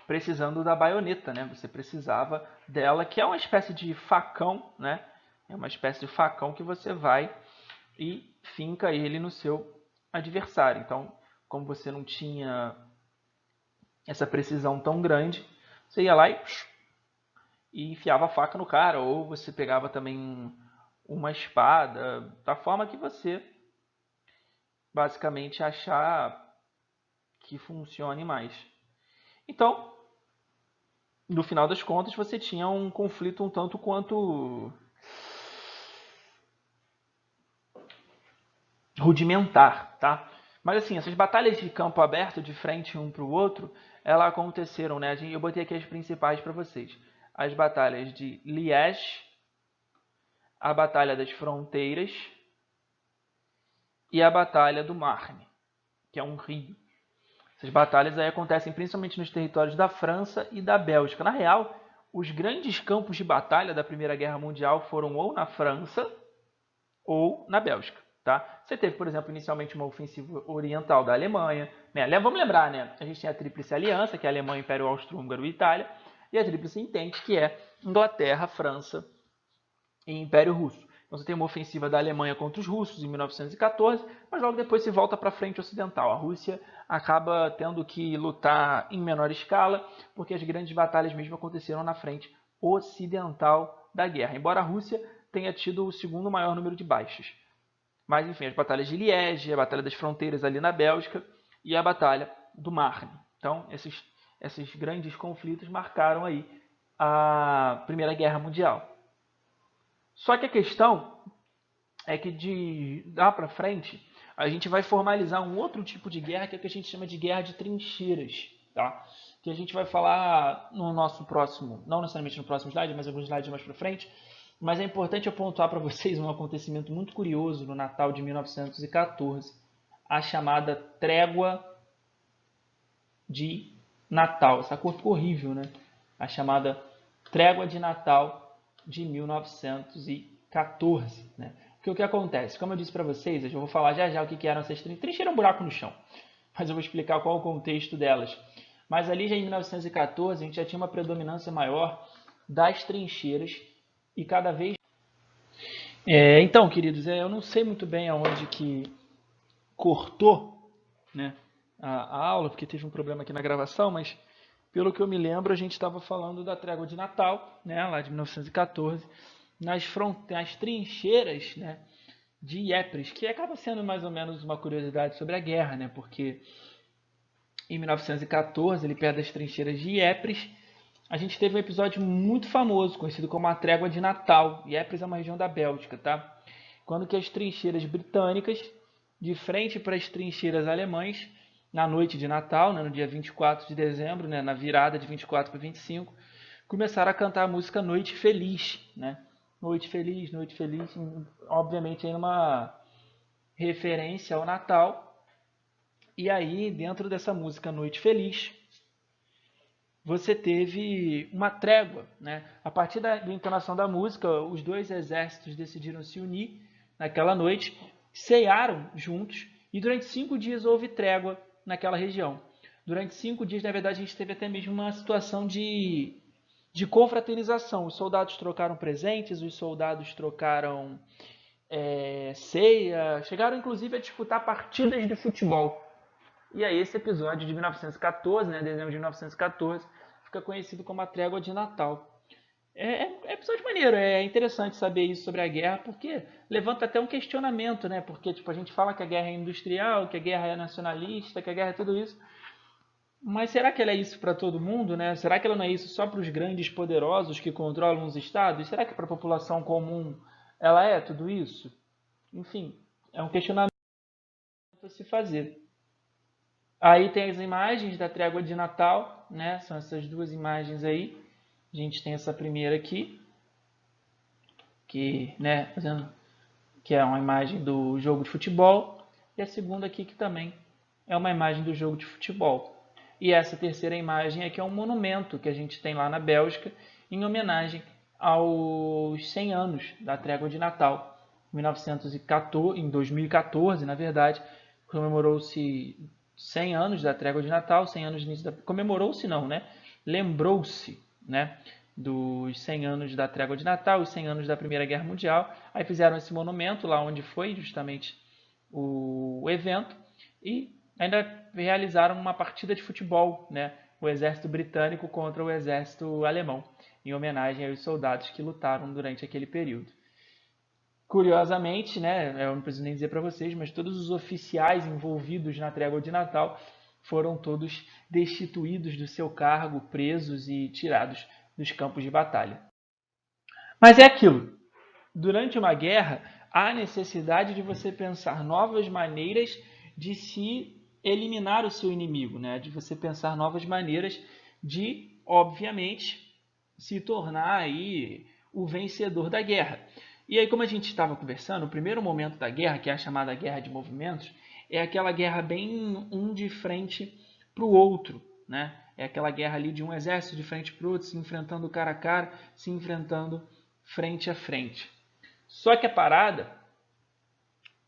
precisando da baioneta, né? Você precisava dela, que é uma espécie de facão, né? É uma espécie de facão que você vai e finca ele no seu adversário. Então, como você não tinha essa precisão tão grande, você ia lá e enfiava a faca no cara, ou você pegava também uma espada, da forma que você basicamente achar que funcione mais. Então, no final das contas, você tinha um conflito um tanto quanto rudimentar, tá? Mas assim, essas batalhas de campo aberto, de frente um para o outro, elas aconteceram, né? Eu botei aqui as principais para vocês. As batalhas de Liège, a Batalha das Fronteiras e a Batalha do Marne, que é um rio. Essas batalhas aí acontecem principalmente nos territórios da França e da Bélgica. Na real, os grandes campos de batalha da Primeira Guerra Mundial foram ou na França ou na Bélgica. Tá? Você teve, por exemplo, inicialmente uma ofensiva oriental da Alemanha. Né? Vamos lembrar, né? A gente tem a Tríplice Aliança, que é a Alemanha, Império Austro-Húngaro e Itália, e a Tríplice Entente, que é Inglaterra, França e Império Russo. Então você tem uma ofensiva da Alemanha contra os russos em 1914, mas logo depois se volta para a frente ocidental. A Rússia acaba tendo que lutar em menor escala, porque as grandes batalhas mesmo aconteceram na frente ocidental da guerra, embora a Rússia tenha tido o segundo maior número de baixas. Mas, enfim, as batalhas de Liege, a Batalha das Fronteiras ali na Bélgica e a Batalha do Marne. Então, esses grandes conflitos marcaram aí a Primeira Guerra Mundial. Só que a questão é que de lá para frente, a gente vai formalizar um outro tipo de guerra, que é o que a gente chama de guerra de trincheiras. Tá? Que a gente vai falar no nosso próximo, não necessariamente no próximo slide, mas alguns slides mais para frente. Mas é importante eu pontuar para vocês um acontecimento muito curioso no Natal de 1914, a chamada Trégua de Natal. Essa cor ficou horrível, né? A chamada Trégua de Natal de 1914. Né? Porque o que acontece? Como eu disse para vocês, eu vou falar já o que eram essas trincheiras. Trincheira é um buraco no chão, mas eu vou explicar qual é o contexto delas. Mas ali já em 1914 a gente já tinha uma predominância maior das trincheiras e cada vez... Então, queridos, eu não sei muito bem aonde que cortou, né, a aula, porque teve um problema aqui na gravação, mas pelo que eu me lembro, a gente estava falando da Trégua de Natal, né, lá de 1914, nas trincheiras, né, de Ypres, que acaba sendo mais ou menos uma curiosidade sobre a guerra, né, porque em 1914, ali perto das trincheiras de Ypres, a gente teve um episódio muito famoso, conhecido como a Trégua de Natal. Ypres é uma região da Bélgica, tá? Quando que as trincheiras britânicas, de frente para as trincheiras alemãs, na noite de Natal, né, no dia 24 de dezembro, né, na virada de 24 para 25, começaram a cantar a música Noite Feliz, né? Noite Feliz, Noite Feliz, obviamente aí uma referência ao Natal. E aí, dentro dessa música Noite Feliz, você teve uma trégua, né? A partir da entonação da música, os dois exércitos decidiram se unir naquela noite, cearam juntos e durante 5 dias houve trégua naquela região. Durante 5 dias, na verdade, a gente teve até mesmo uma situação de confraternização. Os soldados trocaram presentes, os soldados trocaram ceia, chegaram inclusive a disputar partidas de futebol. E aí esse episódio de 1914, né, dezembro de 1914, fica conhecido como a Trégua de Natal. É episódio maneiro, é interessante saber isso sobre a guerra, porque levanta até um questionamento, né? Porque tipo, a gente fala que a guerra é industrial, que a guerra é nacionalista, que a guerra é tudo isso. Mas será que ela é isso para todo mundo, né? Será que ela não é isso só para os grandes poderosos que controlam os estados? Será que para a população comum ela é tudo isso? Enfim, é um questionamento a se fazer. Aí tem as imagens da Trégua de Natal, né? São essas duas imagens aí. A gente tem essa primeira aqui, que, né, que é uma imagem do jogo de futebol, e a segunda aqui que também é uma imagem do jogo de futebol. E essa terceira imagem aqui é um monumento que a gente tem lá na Bélgica em homenagem aos 100 anos da Trégua de Natal. Em 2014, na verdade, comemorou-se 100 anos da Trégua de Natal, 100 anos de início da... Comemorou-se não, né? Lembrou-se, né? Dos 100 anos da Trégua de Natal, os 100 anos da Primeira Guerra Mundial. Aí fizeram esse monumento lá onde foi justamente o evento e ainda realizaram uma partida de futebol, né? O exército britânico contra o exército alemão, em homenagem aos soldados que lutaram durante aquele período. Curiosamente, né, eu não preciso nem dizer para vocês, mas todos os oficiais envolvidos na Trégua de Natal foram todos destituídos do seu cargo, presos e tirados dos campos de batalha. Mas é aquilo. Durante uma guerra, há necessidade de você pensar novas maneiras de se eliminar o seu inimigo, né? De você pensar novas maneiras de, obviamente, se tornar aí o vencedor da guerra. E aí, como a gente estava conversando, o primeiro momento da guerra, que é a chamada guerra de movimentos, é aquela guerra bem um de frente para o outro, né? É aquela guerra ali de um exército de frente para o outro, se enfrentando cara a cara, se enfrentando frente a frente. Só que a parada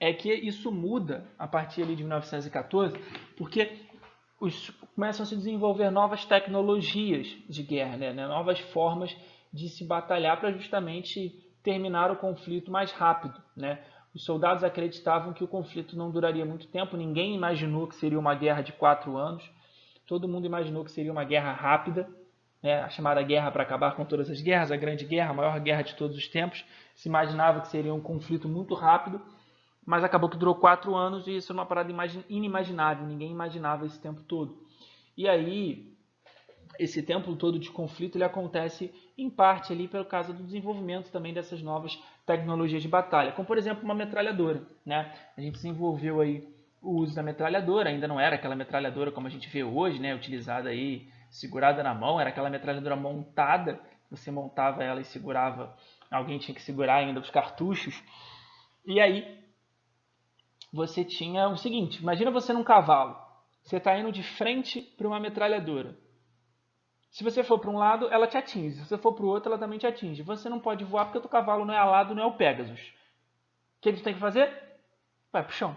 é que isso muda a partir ali de 1914, porque começam a se desenvolver novas tecnologias de guerra, né? Novas formas de se batalhar para justamente terminar o conflito mais rápido, né? Os soldados acreditavam que o conflito não duraria muito tempo, ninguém imaginou que seria uma guerra de 4 anos, todo mundo imaginou que seria uma guerra rápida, né? A chamada guerra para acabar com todas as guerras, a Grande Guerra, a maior guerra de todos os tempos. Se imaginava que seria um conflito muito rápido, mas acabou que durou 4 anos e isso é uma parada inimaginável, ninguém imaginava esse tempo todo. E aí, esse tempo todo de conflito ele acontece em parte ali por causa do desenvolvimento também dessas novas tecnologias de batalha, como por exemplo uma metralhadora, né? A gente desenvolveu aí o uso da metralhadora, ainda não era aquela metralhadora como a gente vê hoje, né? Utilizada aí, segurada na mão, era aquela metralhadora montada, você montava ela e segurava, alguém tinha que segurar ainda os cartuchos. E aí você tinha o seguinte, imagina você num cavalo, você está indo de frente para uma metralhadora. Se você for para um lado, ela te atinge. Se você for para o outro, ela também te atinge. Você não pode voar porque o teu cavalo não é alado, não é o Pegasus. O que a gente tem que fazer? Vai pro chão.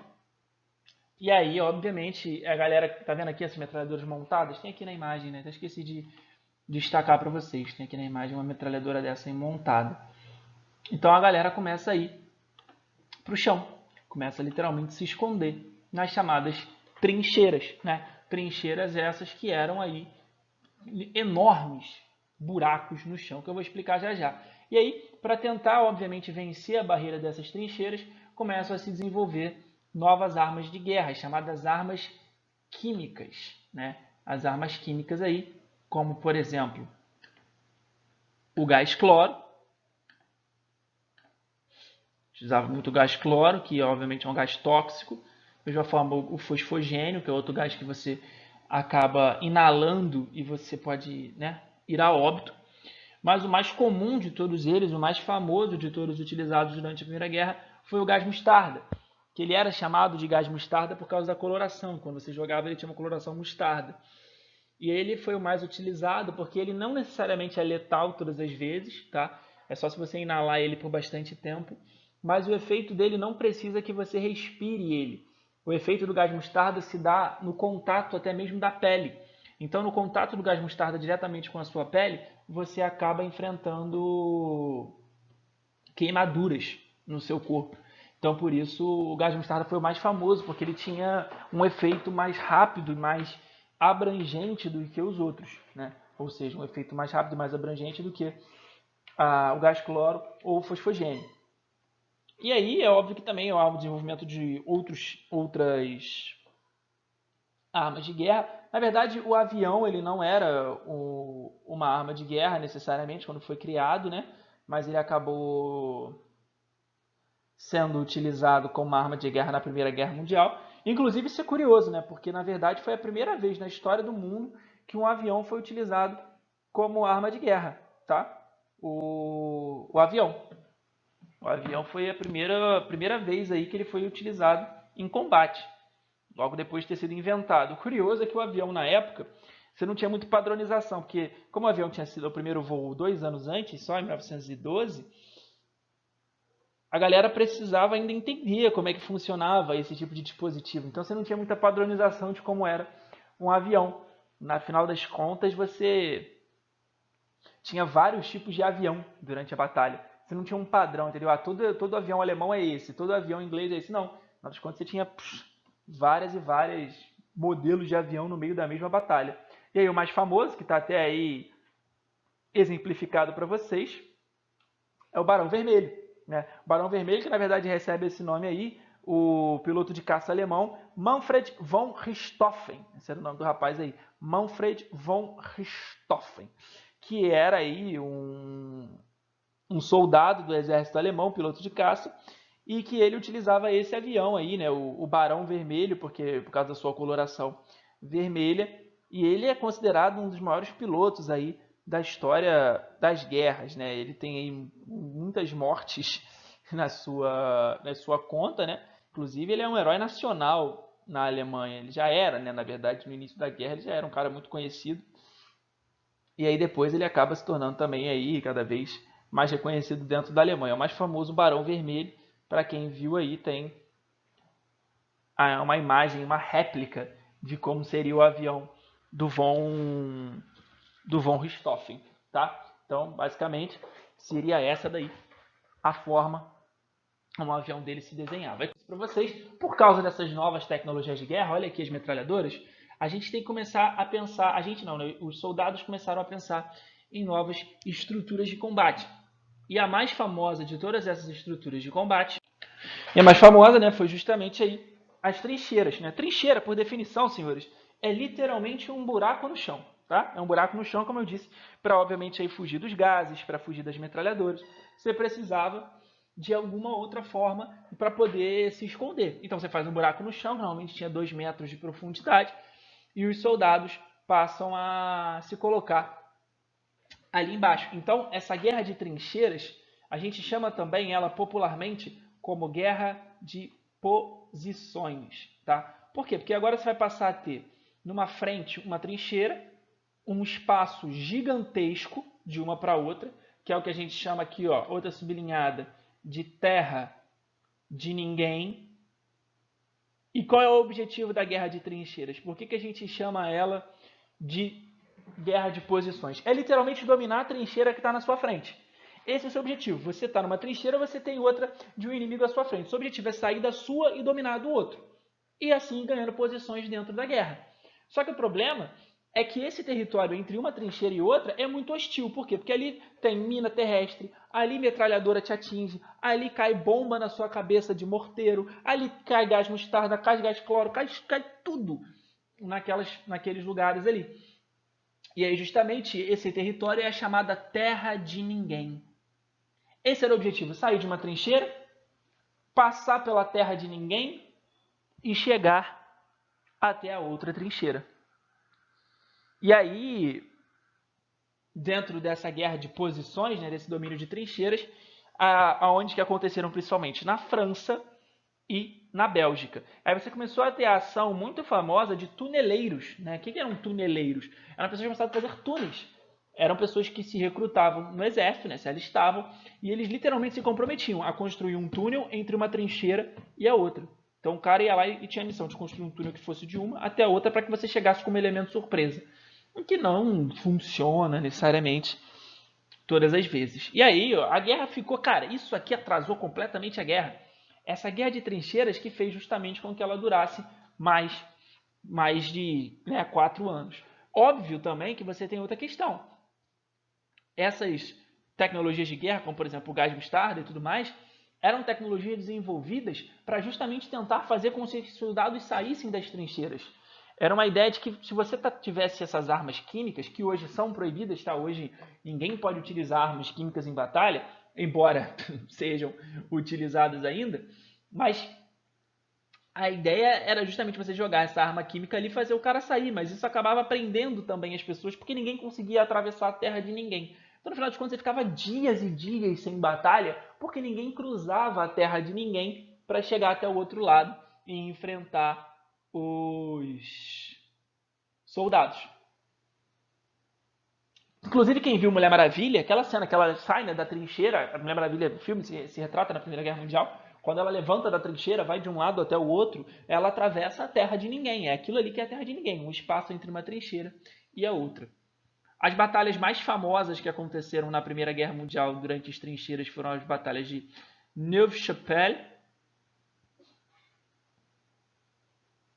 E aí, obviamente, a galera que tá vendo aqui essas metralhadoras montadas, tem aqui na imagem, né? Até esqueci de destacar para vocês. Tem aqui na imagem uma metralhadora dessa aí montada. Então a galera começa a ir pro chão. Começa a literalmente se esconder nas chamadas trincheiras, né? Trincheiras essas que eram aí enormes buracos no chão, que eu vou explicar já já. E aí, para tentar, obviamente, vencer a barreira dessas trincheiras, começam a se desenvolver novas armas de guerra, chamadas armas químicas, né? As armas químicas aí, como, por exemplo, o gás cloro. Utilizava muito gás cloro, que obviamente é um gás tóxico. Da mesma forma, o fosfogênio, que é outro gás que você acaba inalando e você pode, né, ir a óbito. Mas o mais comum de todos eles, o mais famoso de todos utilizados durante a Primeira Guerra, foi o gás mostarda, que ele era chamado de gás mostarda por causa da coloração. Quando você jogava, ele tinha uma coloração mostarda. E ele foi o mais utilizado porque ele não necessariamente é letal todas as vezes, tá? É só se você inalar ele por bastante tempo. Mas o efeito dele não precisa que você respire ele. O efeito do gás mostarda se dá no contato até mesmo da pele. Então, no contato do gás mostarda diretamente com a sua pele, você acaba enfrentando queimaduras no seu corpo. Então, por isso, o gás mostarda foi o mais famoso, porque ele tinha um efeito mais rápido e mais abrangente do que os outros, né? Ou seja, um efeito mais rápido e mais abrangente do que o gás cloro ou o fosfogênio. E aí é óbvio que também há o desenvolvimento de outras armas de guerra. Na verdade, o avião ele não era uma arma de guerra necessariamente quando foi criado, né? Mas ele acabou sendo utilizado como uma arma de guerra na Primeira Guerra Mundial. Inclusive, isso é curioso, né? Porque, na verdade, foi a primeira vez na história do mundo que um avião foi utilizado como arma de guerra, tá? O avião. O avião foi a primeira vez aí que ele foi utilizado em combate, logo depois de ter sido inventado. O curioso é que o avião, na época, você não tinha muito padronização, porque como o avião tinha sido o primeiro voo 2 anos antes, só em 1912, a galera precisava ainda entender como é que funcionava esse tipo de dispositivo. Então você não tinha muita padronização de como era um avião. Na final das contas, você tinha vários tipos de avião durante a batalha. Você não tinha um padrão, entendeu? Todo avião alemão é esse, todo avião inglês é esse. Não. Na final das contas, você tinha várias e várias modelos de avião no meio da mesma batalha. E aí o mais famoso, que está até aí exemplificado para vocês, é o Barão Vermelho. Né? O Barão Vermelho, que na verdade recebe esse nome aí, o piloto de caça alemão Manfred von Richthofen, esse era o nome do rapaz aí, Manfred von Richthofen, que era aí um soldado do exército alemão, piloto de caça, e que ele utilizava esse avião aí, né, o Barão Vermelho, porque por causa da sua coloração vermelha, e ele é considerado um dos maiores pilotos aí da história das guerras, né? Ele tem aí muitas mortes na sua conta, né? Inclusive ele é um herói nacional na Alemanha. Ele já era, né? Na verdade, no início da guerra ele já era um cara muito conhecido. E aí depois ele acaba se tornando também aí cada vez mais reconhecido dentro da Alemanha. É o mais famoso Barão Vermelho. Para quem viu aí, tem uma imagem, uma réplica de como seria o avião do von Richthofen, tá? Então, basicamente, seria essa daí a forma como o avião dele se desenhava. Para vocês, por causa dessas novas tecnologias de guerra, olha aqui as metralhadoras, a gente tem que começar a pensar, a gente não, né? Os soldados começaram a pensar em novas estruturas de combate. E a mais famosa de todas essas estruturas de combate, e a mais famosa, né, foi justamente aí as trincheiras, né? Trincheira, por definição, senhores, é literalmente um buraco no chão, tá? É um buraco no chão, como eu disse, para obviamente aí fugir dos gases, para fugir das metralhadoras. Você precisava de alguma outra forma para poder se esconder. Então você faz um buraco no chão, normalmente tinha 2 metros de profundidade, e os soldados passam a se colocar ali embaixo. Então essa guerra de trincheiras, a gente chama também ela popularmente como guerra de posições, tá? Por quê? Porque agora você vai passar a ter numa frente uma trincheira, um espaço gigantesco de uma para outra, que é o que a gente chama aqui, ó, outra sublinhada, de terra de ninguém. E qual é o objetivo da guerra de trincheiras? Por que a gente chama ela de guerra de posições? É literalmente dominar a trincheira que está na sua frente. Esse é o seu objetivo. Você está numa trincheira, você tem outra de um inimigo à sua frente. O seu objetivo é sair da sua e dominar do outro. E assim ganhando posições dentro da guerra. Só que o problema é que esse território entre uma trincheira e outra é muito hostil. Por quê? Porque ali tem mina terrestre, ali metralhadora te atinge, ali cai bomba na sua cabeça de morteiro, ali cai gás mostarda, cai gás cloro, cai tudo naqueles lugares ali. E aí justamente esse território é a chamada terra de ninguém. Esse era o objetivo, sair de uma trincheira, passar pela terra de ninguém e chegar até a outra trincheira. E aí, dentro dessa guerra de posições, né, desse domínio de trincheiras, aonde que aconteceram principalmente na França e na Bélgica. Aí você começou a ter a ação muito famosa de tuneleiros. Né? O que eram tuneleiros? Eram pessoas que começaram a fazer túneis. Eram pessoas que se recrutavam no exército, né, se alistavam, e eles literalmente se comprometiam a construir um túnel entre uma trincheira e a outra. Então o cara ia lá e tinha a missão de construir um túnel que fosse de uma até a outra para que você chegasse como elemento surpresa. O que não funciona necessariamente todas as vezes. E aí a guerra ficou, cara, isso aqui atrasou completamente a guerra. Essa guerra de trincheiras que fez justamente com que ela durasse mais de 4 anos. Óbvio também que você tem outra questão. Essas tecnologias de guerra, como por exemplo o gás mostarda e tudo mais, eram tecnologias desenvolvidas para justamente tentar fazer com que os soldados saíssem das trincheiras. Era uma ideia de que se você tivesse essas armas químicas, que hoje são proibidas, tá? Hoje ninguém pode utilizar armas químicas em batalha, embora sejam utilizadas ainda, mas a ideia era justamente você jogar essa arma química ali e fazer o cara sair, mas isso acabava prendendo também as pessoas, porque ninguém conseguia atravessar a terra de ninguém. Então, no final de contas, você ficava dias e dias sem batalha, porque ninguém cruzava a terra de ninguém para chegar até o outro lado e enfrentar os soldados. Inclusive, quem viu Mulher Maravilha, aquela cena que ela sai, né, da trincheira, a Mulher Maravilha, o filme se retrata na Primeira Guerra Mundial, quando ela levanta da trincheira, vai de um lado até o outro, ela atravessa a terra de ninguém. É aquilo ali que é a terra de ninguém, um espaço entre uma trincheira e a outra. As batalhas mais famosas que aconteceram na Primeira Guerra Mundial durante as trincheiras foram as batalhas de Neuve-Chapelle,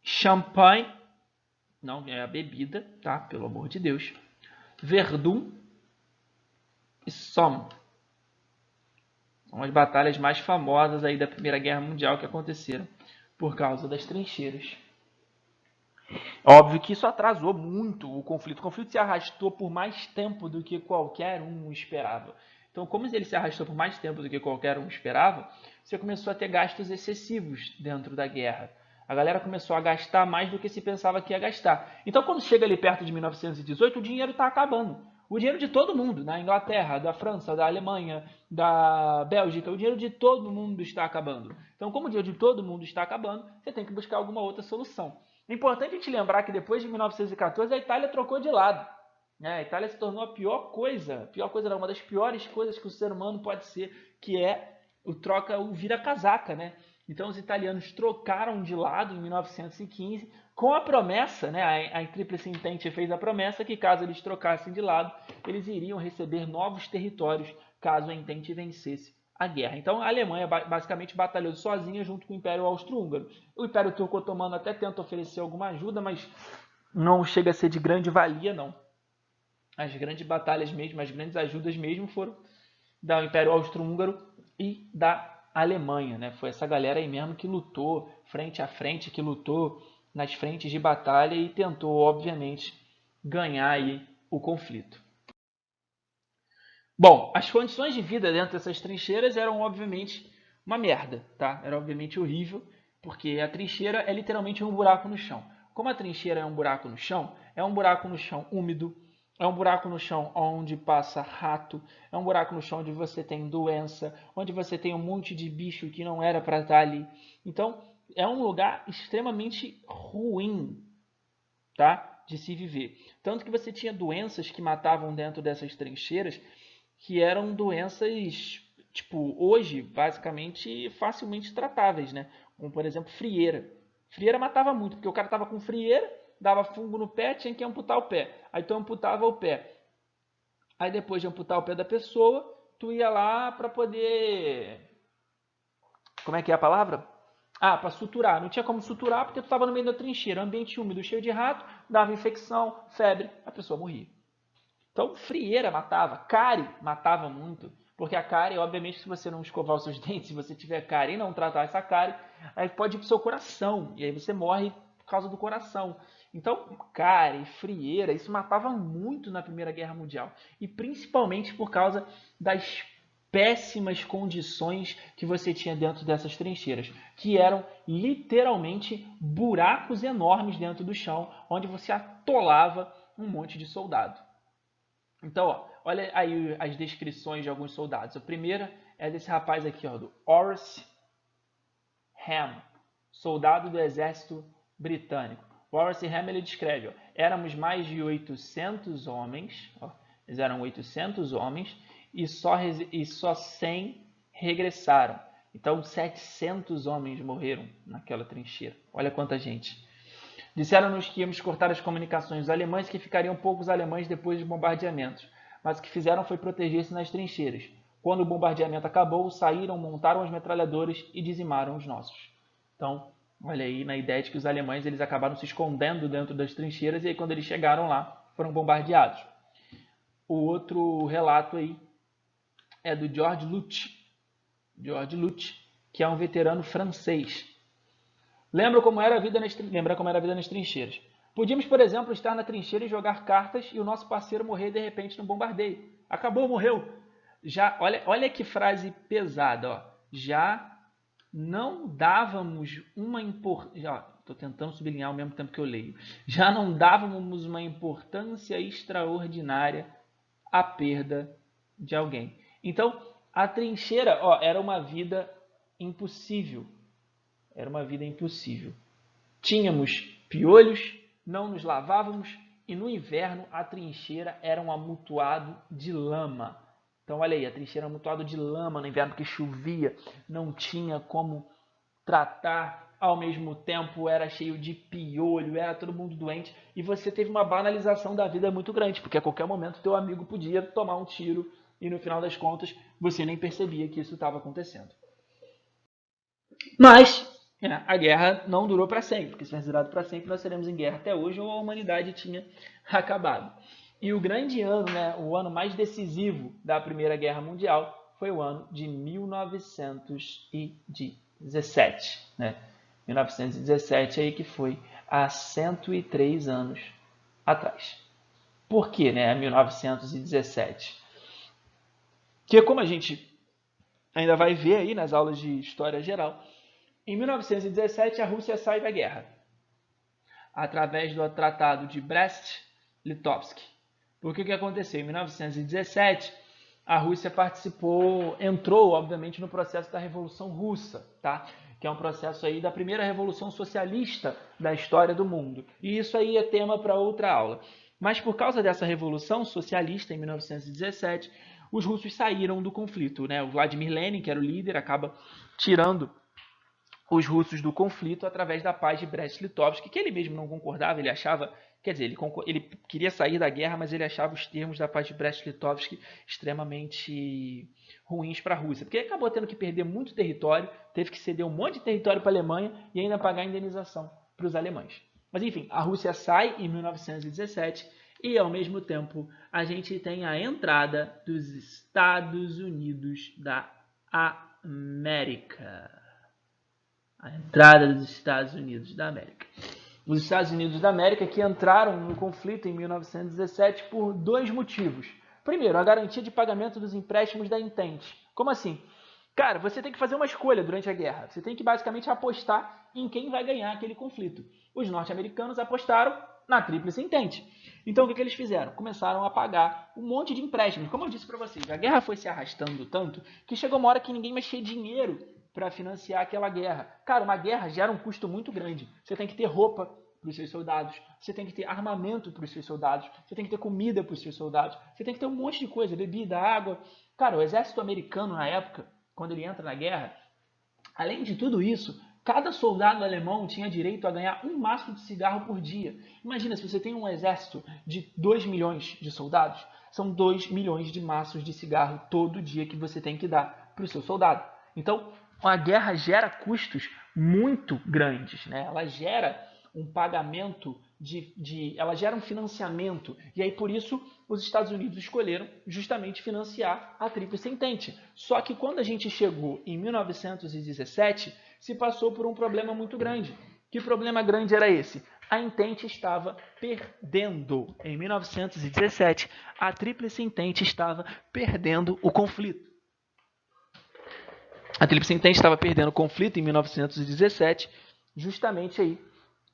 Champagne, não é a bebida, tá? Pelo amor de Deus. Verdun e Somme. São as batalhas mais famosas aí da Primeira Guerra Mundial que aconteceram por causa das trincheiras. Óbvio que isso atrasou muito o conflito. O conflito se arrastou por mais tempo do que qualquer um esperava. Então, como ele se arrastou por mais tempo do que qualquer um esperava, você começou a ter gastos excessivos dentro da guerra. A galera começou a gastar mais do que se pensava que ia gastar. Então, quando chega ali perto de 1918, o dinheiro está acabando. O dinheiro de todo mundo, na Inglaterra, da França, da Alemanha, da Bélgica, o dinheiro de todo mundo está acabando. Então, como o dinheiro de todo mundo está acabando, você tem que buscar alguma outra solução. É importante a gente lembrar que depois de 1914 a Itália trocou de lado. A Itália se tornou a pior coisa não, uma das piores coisas que o ser humano pode ser, que é o vira-casaca, né? Então os italianos trocaram de lado em 1915 com a promessa, né, a Tríplice Entente fez a promessa que caso eles trocassem de lado, eles iriam receber novos territórios caso a Entente vencesse a guerra. Então a Alemanha basicamente batalhou sozinha junto com o Império Austro-Húngaro. O Império Turco-Otomano até tenta oferecer alguma ajuda, mas não chega a ser de grande valia, não. As grandes batalhas mesmo, as grandes ajudas mesmo foram do Império Austro-Húngaro e da Alemanha, né? Foi essa galera aí mesmo que lutou frente a frente, que lutou nas frentes de batalha e tentou, obviamente, ganhar aí o conflito. Bom, as condições de vida dentro dessas trincheiras eram, obviamente, uma merda, tá? Era, obviamente, horrível, porque a trincheira é literalmente um buraco no chão. Como a trincheira é um buraco no chão úmido, é um buraco no chão onde passa rato, é um buraco no chão onde você tem doença, onde você tem um monte de bicho que não era para estar ali. Então, é um lugar extremamente ruim, tá? De se viver. Tanto que você tinha doenças que matavam dentro dessas trincheiras, que eram doenças, tipo, hoje, basicamente, facilmente tratáveis, né? Como, por exemplo, frieira. Frieira matava muito, porque o cara tava com frieira, dava fungo no pé, tinha que amputar o pé. Aí tu amputava o pé. Aí depois de amputar o pé da pessoa, tu ia lá para poder... Como é que é a palavra? Ah, para suturar. Não tinha como suturar porque tu estava no meio da trincheira, ambiente úmido, cheio de rato, dava infecção, febre, a pessoa morria. Então, frieira matava, cárie matava muito, porque a cárie, obviamente, se você não escovar os seus dentes, se você tiver cárie e não tratar essa cárie, aí pode ir pro seu coração, e aí você morre por causa do coração. Então, cárie, frieira, isso matava muito na Primeira Guerra Mundial, e principalmente por causa das péssimas condições que você tinha dentro dessas trincheiras, que eram literalmente buracos enormes dentro do chão, onde você atolava um monte de soldado. Então, ó, olha aí as descrições de alguns soldados. A primeira é desse rapaz aqui, ó, do Horace Ham, soldado do exército britânico. O Horace Ham, ele descreve, ó, éramos mais de 800 homens, ó, eles eram 800 homens e só 100 regressaram. Então, 700 homens morreram naquela trincheira. Olha quanta gente. Disseram-nos que íamos cortar as comunicações dos alemães e que ficariam poucos alemães depois dos bombardeamentos. Mas o que fizeram foi proteger-se nas trincheiras. Quando o bombardeamento acabou, saíram, montaram as metralhadoras e dizimaram os nossos. Então, olha aí na ideia de que os alemães eles acabaram se escondendo dentro das trincheiras e aí, quando eles chegaram lá, foram bombardeados. O outro relato aí é do George Lutz, que é um veterano francês. Lembra como era a vida nas trincheiras. Podíamos, por exemplo, estar na trincheira e jogar cartas e o nosso parceiro morrer de repente no bombardeio. Acabou, morreu. Já, olha que frase pesada. Ó. Já não dávamos uma importância... Estou tentando sublinhar ao mesmo tempo que eu leio. Já não dávamos uma importância extraordinária à perda de alguém. Então, a trincheira era uma vida impossível. Era uma vida impossível. Tínhamos piolhos, não nos lavávamos e no inverno a trincheira era um amontoado de lama. Então olha aí, a trincheira era um amontoado de lama no inverno porque chovia, não tinha como tratar, ao mesmo tempo era cheio de piolho, era todo mundo doente e você teve uma banalização da vida muito grande, porque a qualquer momento teu amigo podia tomar um tiro e no final das contas você nem percebia que isso estava acontecendo. Mas a guerra não durou para sempre, porque se tivesse durado para sempre, nós seremos em guerra até hoje ou a humanidade tinha acabado. E o grande ano, o ano mais decisivo da Primeira Guerra Mundial, foi o ano de 1917. 1917 aí que foi há 103 anos atrás. Por que 1917? Porque como a gente ainda vai ver aí nas aulas de História Geral, em 1917, a Rússia sai da guerra, através do Tratado de Brest-Litovsk. Porque o que aconteceu? Em 1917, a Rússia entrou, obviamente, no processo da Revolução Russa, tá? Que é um processo aí da primeira revolução socialista da história do mundo. E isso aí é tema para outra aula. Mas por causa dessa revolução socialista, em 1917, os russos saíram do conflito. O Vladimir Lenin, que era o líder, acaba tirando os russos do conflito através da paz de Brest-Litovsk, que ele mesmo não concordava, ele achava, quer dizer, ele queria sair da guerra, mas ele achava os termos da paz de Brest-Litovsk extremamente ruins para a Rússia, porque ele acabou tendo que perder muito território, teve que ceder um monte de território para a Alemanha e ainda pagar a indenização para os alemães. Mas enfim, a Rússia sai em 1917 e ao mesmo tempo a gente tem a entrada dos Estados Unidos da América. A entrada dos Estados Unidos da América. Os Estados Unidos da América que entraram no conflito em 1917 por dois motivos. Primeiro, a garantia de pagamento dos empréstimos da Entente. Como assim? Cara, você tem que fazer uma escolha durante a guerra. Você tem que basicamente apostar em quem vai ganhar aquele conflito. Os norte-americanos apostaram na Tríplice Entente. Então, o que eles fizeram? Começaram a pagar um monte de empréstimos. Como eu disse para vocês, a guerra foi se arrastando tanto que chegou uma hora que ninguém mais tinha dinheiro para financiar aquela guerra. Cara, uma guerra gera um custo muito grande. Você tem que ter roupa para os seus soldados, você tem que ter armamento para os seus soldados, você tem que ter comida para os seus soldados, você tem que ter um monte de coisa, bebida, água. Cara, o exército americano na época, quando ele entra na guerra, além de tudo isso, cada soldado alemão tinha direito a ganhar um maço de cigarro por dia. Imagina, se você tem um exército de 2 milhões de soldados, são 2 milhões de maços de cigarro todo dia que você tem que dar para o seu soldado. Então, a guerra gera custos muito grandes, né? Ela gera um pagamento, ela gera um financiamento. E aí, por isso, os Estados Unidos escolheram justamente financiar a Tríplice Entente. Só que quando a gente chegou em 1917, se passou por um problema muito grande. Que problema grande era esse? A Entente estava perdendo. Em 1917, a Tríplice Entente estava perdendo o conflito. A Tríplice Entente estava perdendo o conflito em 1917, justamente aí,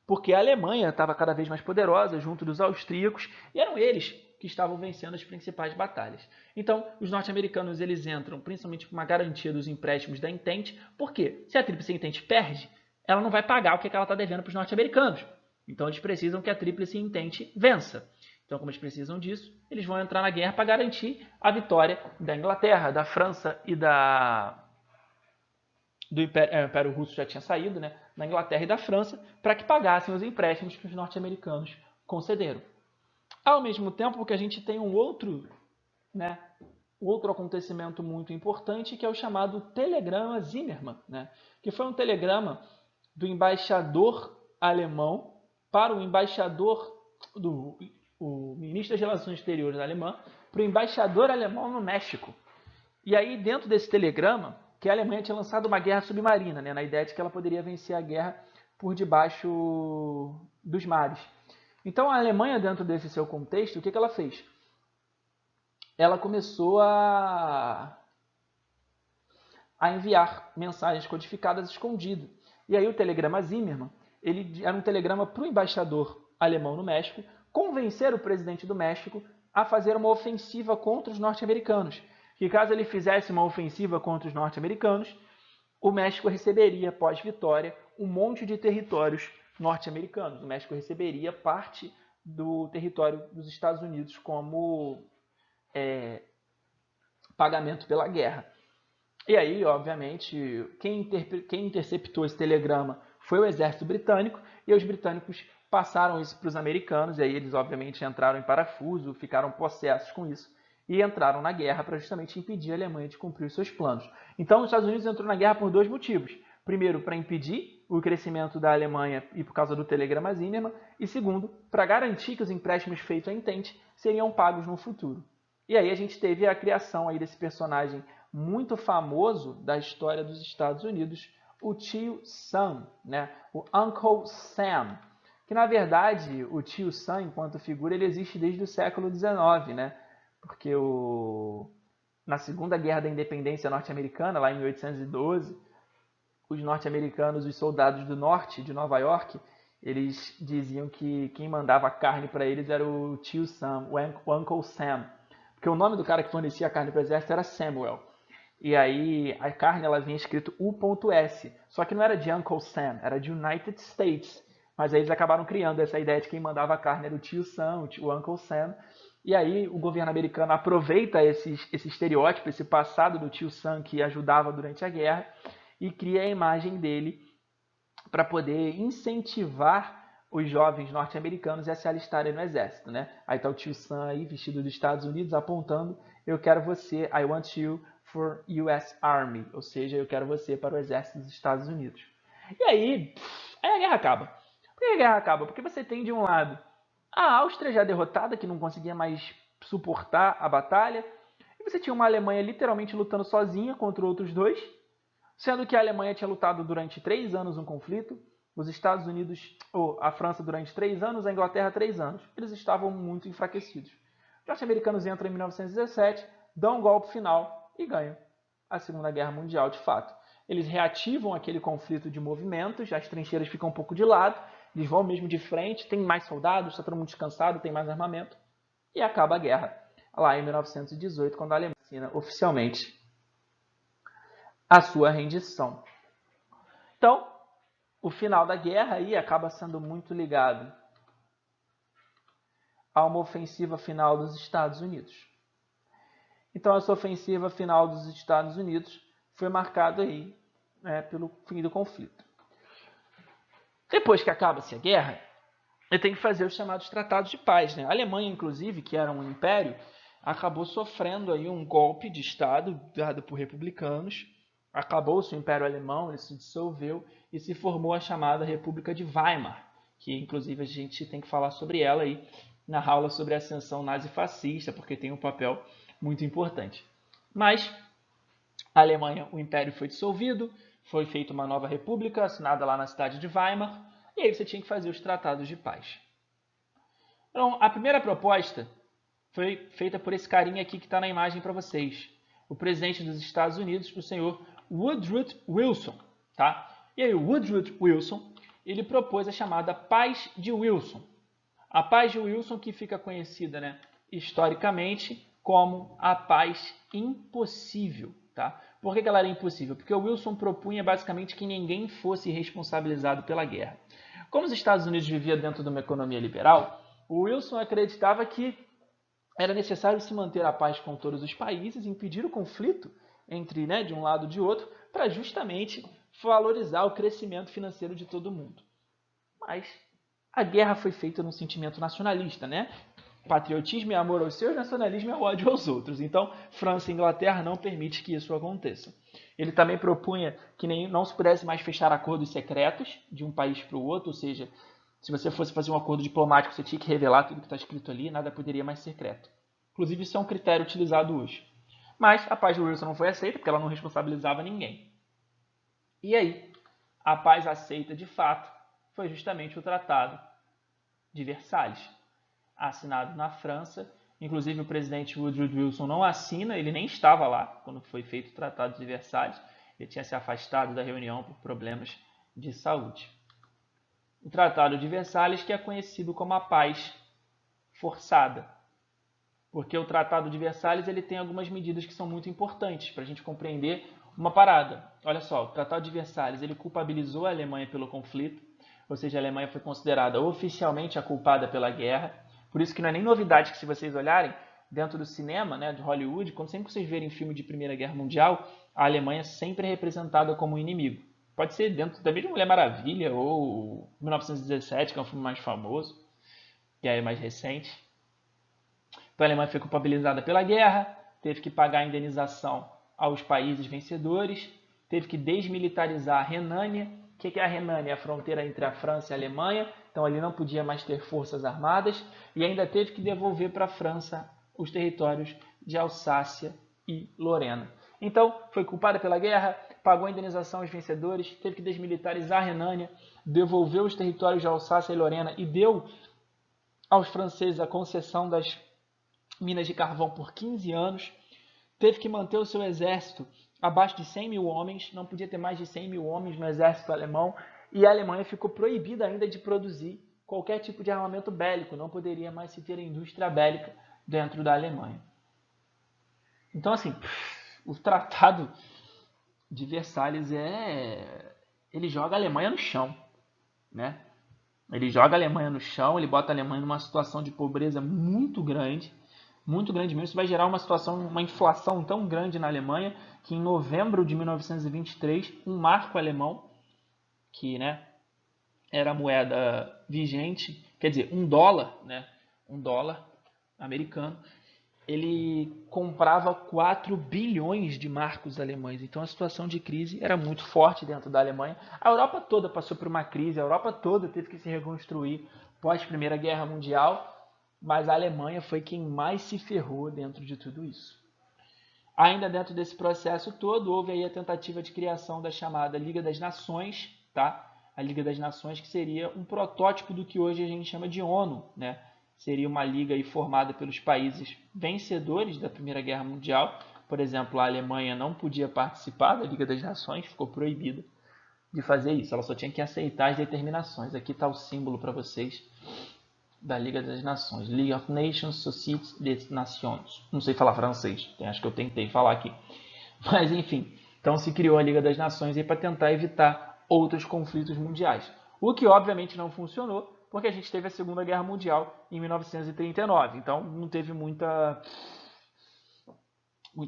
porque a Alemanha estava cada vez mais poderosa junto dos austríacos e eram eles que estavam vencendo as principais batalhas. Então, os norte-americanos eles entram principalmente com uma garantia dos empréstimos da Entente, porque se a Tríplice Entente perde, ela não vai pagar o que ela está devendo para os norte-americanos. Então, eles precisam que a Tríplice Entente vença. Então, como eles precisam disso, eles vão entrar na guerra para garantir a vitória da Inglaterra, da França e do Império Russo já tinha saído, né, da Inglaterra e da França, para que pagassem os empréstimos que os norte-americanos concederam. Ao mesmo tempo que a gente tem um outro acontecimento muito importante, que é o chamado Telegrama Zimmermann, né, que foi um telegrama do embaixador alemão para o embaixador o ministro das Relações Exteriores alemão para o embaixador alemão no México. E aí, dentro desse telegrama, que a Alemanha tinha lançado uma guerra submarina, né, na ideia de que ela poderia vencer a guerra por debaixo dos mares. Então, a Alemanha, dentro desse seu contexto, o que ela fez? Ela começou a enviar mensagens codificadas escondidas. E aí o telegrama Zimmermann, ele era um telegrama para o embaixador alemão no México, convencer o presidente do México a fazer uma ofensiva contra os norte-americanos. Que caso ele fizesse uma ofensiva contra os norte-americanos, o México receberia, pós-vitória, um monte de territórios norte-americanos. O México receberia parte do território dos Estados Unidos como pagamento pela guerra. E aí, obviamente, quem interceptou esse telegrama foi o exército britânico, e os britânicos passaram isso para os americanos, e aí eles, obviamente, entraram em parafuso, ficaram possessos com isso, e entraram na guerra para justamente impedir a Alemanha de cumprir os seus planos. Então, os Estados Unidos entrou na guerra por dois motivos. Primeiro, para impedir o crescimento da Alemanha e por causa do telegrama Zimmermann, e segundo, para garantir que os empréstimos feitos à Entente seriam pagos no futuro. E aí a gente teve a criação aí desse personagem muito famoso da história dos Estados Unidos, o tio Sam, né? O Uncle Sam, que na verdade o tio Sam, enquanto figura, ele existe desde o século XIX, né? Porque na Segunda Guerra da Independência norte-americana, lá em 1812, os norte-americanos, os soldados do norte de Nova York, eles diziam que quem mandava carne para eles era o tio Sam, o Uncle Sam. Porque o nome do cara que fornecia a carne para o exército era Samuel. E aí a carne ela vinha escrito U.S. Só que não era de Uncle Sam, era de United States. Mas aí eles acabaram criando essa ideia de que quem mandava a carne era o tio Sam, o Uncle Sam. E aí o governo americano aproveita esse estereótipo, esse passado do tio Sam que ajudava durante a guerra, e cria a imagem dele para poder incentivar os jovens norte-americanos a se alistarem no exército, né? Aí tá o tio Sam aí, vestido dos Estados Unidos, apontando: eu quero você, I want you for US Army, ou seja, eu quero você para o exército dos Estados Unidos. E aí a guerra acaba. Por que a guerra acaba? Porque você tem de um lado a Áustria já derrotada, que não conseguia mais suportar a batalha, e você tinha uma Alemanha literalmente lutando sozinha contra outros dois, sendo que a Alemanha tinha lutado durante 3 anos um conflito, os Estados Unidos, ou a França durante 3 anos, a Inglaterra 3 anos. Eles estavam muito enfraquecidos. Os norte-americanos entram em 1917, dão um golpe final e ganham a Segunda Guerra Mundial de fato. Eles reativam aquele conflito de movimentos, as trincheiras ficam um pouco de lado, eles vão mesmo de frente, tem mais soldados, está todo mundo descansado, tem mais armamento, e acaba a guerra lá em 1918, quando a Alemanha assina oficialmente a sua rendição. Então, o final da guerra aí acaba sendo muito ligado a uma ofensiva final dos Estados Unidos. Então, essa ofensiva final dos Estados Unidos foi marcada aí, pelo fim do conflito. Depois que acaba-se a guerra, ele tem que fazer os chamados tratados de paz, né? A Alemanha, inclusive, que era um império, acabou sofrendo aí um golpe de Estado dado por republicanos. Acabou-se o Império Alemão, ele se dissolveu e se formou a chamada República de Weimar, que inclusive a gente tem que falar sobre ela aí na aula sobre a ascensão nazifascista, porque tem um papel muito importante. Mas a Alemanha, o Império foi dissolvido, foi feita uma nova república, assinada lá na cidade de Weimar, e aí você tinha que fazer os tratados de paz. Então, a primeira proposta foi feita por esse carinha aqui que está na imagem para vocês, o presidente dos Estados Unidos, o senhor Woodrow Wilson. Tá? E aí o Woodrow Wilson, ele propôs a chamada Paz de Wilson. A Paz de Wilson, que fica conhecida, né, historicamente como a paz impossível. Tá? Por que ela era impossível? Porque o Wilson propunha basicamente que ninguém fosse responsabilizado pela guerra. Como os Estados Unidos viviam dentro de uma economia liberal, o Wilson acreditava que era necessário se manter a paz com todos os países, impedir o conflito entre, de um lado e de outro, para justamente valorizar o crescimento financeiro de todo mundo. Mas a guerra foi feita num sentimento nacionalista, né? Patriotismo é amor aos seus, nacionalismo é ódio aos outros. Então, França e Inglaterra não permitem que isso aconteça. Ele também propunha que não se pudesse mais fechar acordos secretos de um país para o outro, ou seja, se você fosse fazer um acordo diplomático, você tinha que revelar tudo que está escrito ali, nada poderia mais ser secreto. Inclusive, isso é um critério utilizado hoje. Mas a paz de Wilson não foi aceita, porque ela não responsabilizava ninguém. E aí, a paz aceita de fato foi justamente o Tratado de Versalhes, assinado na França. Inclusive, o presidente Woodrow Wilson não assina, ele nem estava lá quando foi feito o Tratado de Versalhes. Ele tinha se afastado da reunião por problemas de saúde. O Tratado de Versalhes, que é conhecido como a paz forçada, porque o Tratado de Versalhes ele tem algumas medidas que são muito importantes para a gente compreender uma parada. Olha só, o Tratado de Versalhes ele culpabilizou a Alemanha pelo conflito, ou seja, a Alemanha foi considerada oficialmente a culpada pela guerra. Por isso que não é nem novidade que, se vocês olharem dentro do cinema, de Hollywood, sempre que vocês verem filme de Primeira Guerra Mundial, a Alemanha sempre é representada como um inimigo. Pode ser dentro da mesma Mulher Maravilha ou 1917, que é um filme mais famoso, que é mais recente. Então a Alemanha foi culpabilizada pela guerra, teve que pagar a indenização aos países vencedores, teve que desmilitarizar a Renânia. O que é a Renânia? A fronteira entre a França e a Alemanha. Então ali não podia mais ter forças armadas e ainda teve que devolver para a França os territórios de Alsácia e Lorena. Então foi culpada pela guerra, pagou a indenização aos vencedores, teve que desmilitarizar a Renânia, devolveu os territórios de Alsácia e Lorena e deu aos franceses a concessão das minas de carvão por 15 anos, teve que manter o seu exército abaixo de 100 mil homens, não podia ter mais de 100 mil homens no exército alemão, e a Alemanha ficou proibida ainda de produzir qualquer tipo de armamento bélico, não poderia mais se ter indústria bélica dentro da Alemanha. Então, assim, o Tratado de Versalhes ele joga a Alemanha no chão, né? Ele joga a Alemanha no chão, ele bota a Alemanha numa situação de pobreza muito grande mesmo. Isso vai gerar uma inflação tão grande na Alemanha que em novembro de 1923, um marco alemão, que era a moeda vigente, quer dizer, um dólar, né? Um dólar americano, ele comprava 4 bilhões de marcos alemães. Então a situação de crise era muito forte dentro da Alemanha. A Europa toda passou por uma crise, a Europa toda teve que se reconstruir pós Primeira Guerra Mundial, mas a Alemanha foi quem mais se ferrou dentro de tudo isso. Ainda dentro desse processo todo, houve aí a tentativa de criação da chamada Liga das Nações, tá? A Liga das Nações, que seria um protótipo do que hoje a gente chama de ONU, né? Seria uma liga aí formada pelos países vencedores da Primeira Guerra Mundial. Por exemplo, a Alemanha não podia participar da Liga das Nações, ficou proibida de fazer isso. Ela só tinha que aceitar as determinações. Aqui está o símbolo para vocês da Liga das Nações. League of Nations, Société des Nations. Não sei falar francês, acho que eu tentei falar aqui. Mas enfim, então se criou a Liga das Nações para tentar evitar outros conflitos mundiais. O que obviamente não funcionou, porque a gente teve a Segunda Guerra Mundial em 1939. Então não teve muita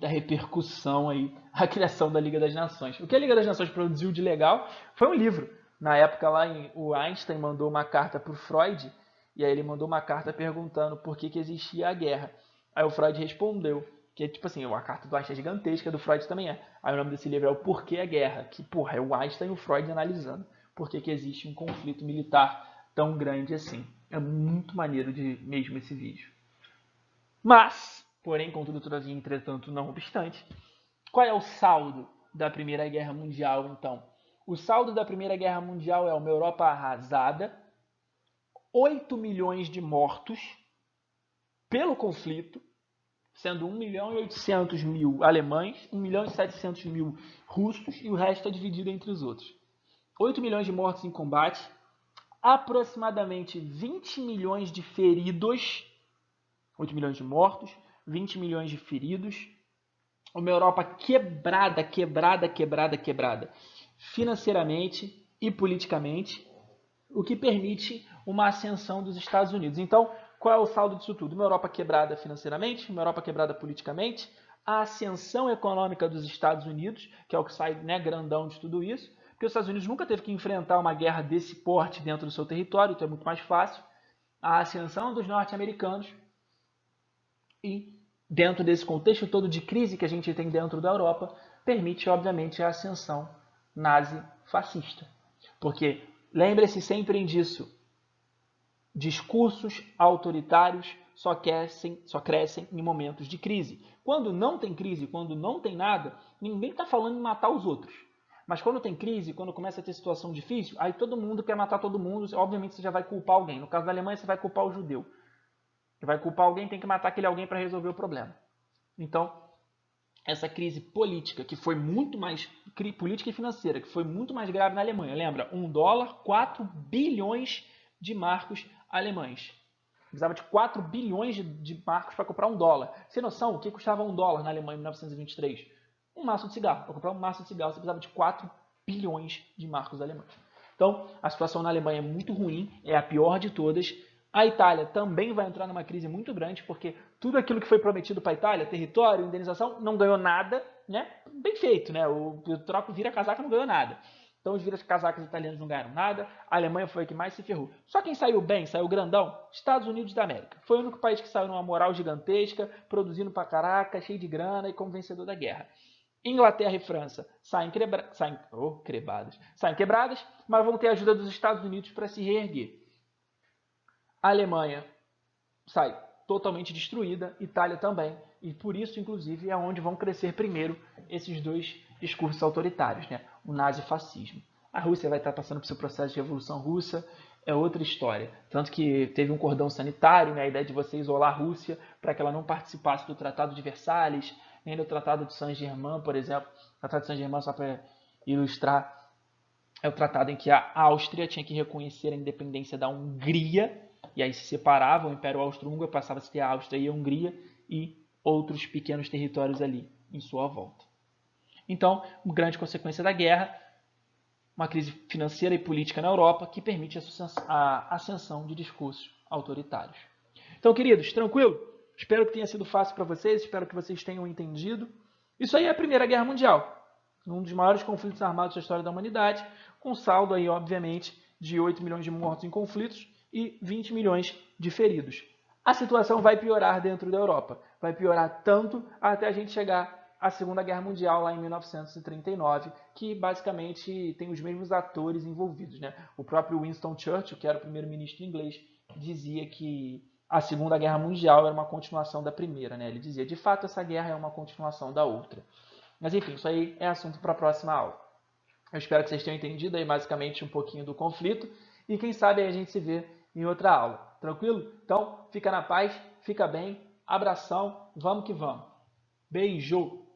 repercussão aí a criação da Liga das Nações. O que a Liga das Nações produziu de legal foi um livro. Na época lá, o Einstein mandou uma carta para o Freud, e aí ele mandou uma carta perguntando por que existia a guerra. Aí o Freud respondeu, que é tipo assim, a carta do Einstein é gigantesca, do Freud também é. Aí o nome desse livro é O Porquê a Guerra, que porra, é o Einstein e o Freud analisando por que existe um conflito militar tão grande assim. É muito maneiro mesmo esse vídeo. Mas, porém, contudo, todavia, entretanto, não obstante, qual é o saldo da Primeira Guerra Mundial, então? O saldo da Primeira Guerra Mundial é uma Europa arrasada, 8 milhões de mortos pelo conflito, sendo 1.800.000 alemães, 1.700.000 russos e o resto é dividido entre os outros. 8 milhões de mortos em combate, aproximadamente 20 milhões de feridos, 8 milhões de mortos, 20 milhões de feridos, uma Europa quebrada, financeiramente e politicamente, o que permite uma ascensão dos Estados Unidos. Então, qual é o saldo disso tudo? Uma Europa quebrada financeiramente, uma Europa quebrada politicamente, a ascensão econômica dos Estados Unidos, que é o que sai, né, grandão de tudo isso, porque os Estados Unidos nunca teve que enfrentar uma guerra desse porte dentro do seu território, então é muito mais fácil. A ascensão dos norte-americanos e, dentro desse contexto todo de crise que a gente tem dentro da Europa, permite, obviamente, a ascensão nazi-fascista. Porque, lembre-se sempre disso, discursos autoritários só crescem em momentos de crise. Quando não tem crise, quando não tem nada, ninguém está falando em matar os outros. Mas quando tem crise, quando começa a ter situação difícil, aí todo mundo quer matar todo mundo, obviamente você já vai culpar alguém. No caso da Alemanha, você vai culpar o judeu. Você vai culpar alguém, tem que matar aquele alguém para resolver o problema. Então, essa crise política, que foi muito mais, política e financeira, que foi muito mais grave na Alemanha. Lembra? $1, 4 bilhões de marcos alemães. Precisava de 4 bilhões de marcos para comprar $1. Sem noção, o que custava $1 na Alemanha em 1923? Um maço de cigarro. Para comprar um maço de cigarro, você precisava de 4 bilhões de marcos alemães. Então, a situação na Alemanha é muito ruim, é a pior de todas. A Itália também vai entrar numa crise muito grande, porque tudo aquilo que foi prometido para a Itália, território, indenização, não ganhou nada, né? Bem feito, né? O troco vira-casaca não ganhou nada. Então os vira-casacas italianos não ganharam nada, a Alemanha foi a que mais se ferrou. Só quem saiu bem, saiu grandão, Estados Unidos da América. Foi o único país que saiu numa moral gigantesca, produzindo pra caraca, cheio de grana e como vencedor da guerra. Inglaterra e França saem quebradas, mas vão ter a ajuda dos Estados Unidos para se reerguer. A Alemanha sai totalmente destruída, Itália também, e por isso, inclusive, é onde vão crescer primeiro esses dois discursos autoritários, né? O nazifascismo. A Rússia vai estar passando por seu processo de revolução russa, é outra história. Tanto que teve um cordão sanitário, né? A ideia de você isolar a Rússia para que ela não participasse do Tratado de Versalhes, nem do Tratado de Saint-Germain, por exemplo. O Tratado de Saint-Germain, só para ilustrar, é o tratado em que a Áustria tinha que reconhecer a independência da Hungria, e aí se separava o Império Austro-Húngaro, passava a se ter a Áustria e a Hungria e outros pequenos territórios ali em sua volta. Então, uma grande consequência da guerra, uma crise financeira e política na Europa que permite a ascensão de discursos autoritários. Então, queridos, tranquilo? Espero que tenha sido fácil para vocês, espero que vocês tenham entendido. Isso aí é a Primeira Guerra Mundial, um dos maiores conflitos armados da história da humanidade, com saldo aí, obviamente, de 8 milhões de mortos em conflitos e 20 milhões de feridos. A situação vai piorar dentro da Europa. Vai piorar tanto até a gente chegar à Segunda Guerra Mundial, lá em 1939, que basicamente tem os mesmos atores envolvidos, né? O próprio Winston Churchill, que era o primeiro-ministro inglês, dizia que a Segunda Guerra Mundial era uma continuação da primeira, né? Ele dizia, de fato, essa guerra é uma continuação da outra. Mas enfim, isso aí é assunto para a próxima aula. Eu espero que vocês tenham entendido aí basicamente um pouquinho do conflito e quem sabe aí a gente se vê em outra aula. Tranquilo? Então, fica na paz, fica bem, abração, vamos que vamos. Beijo!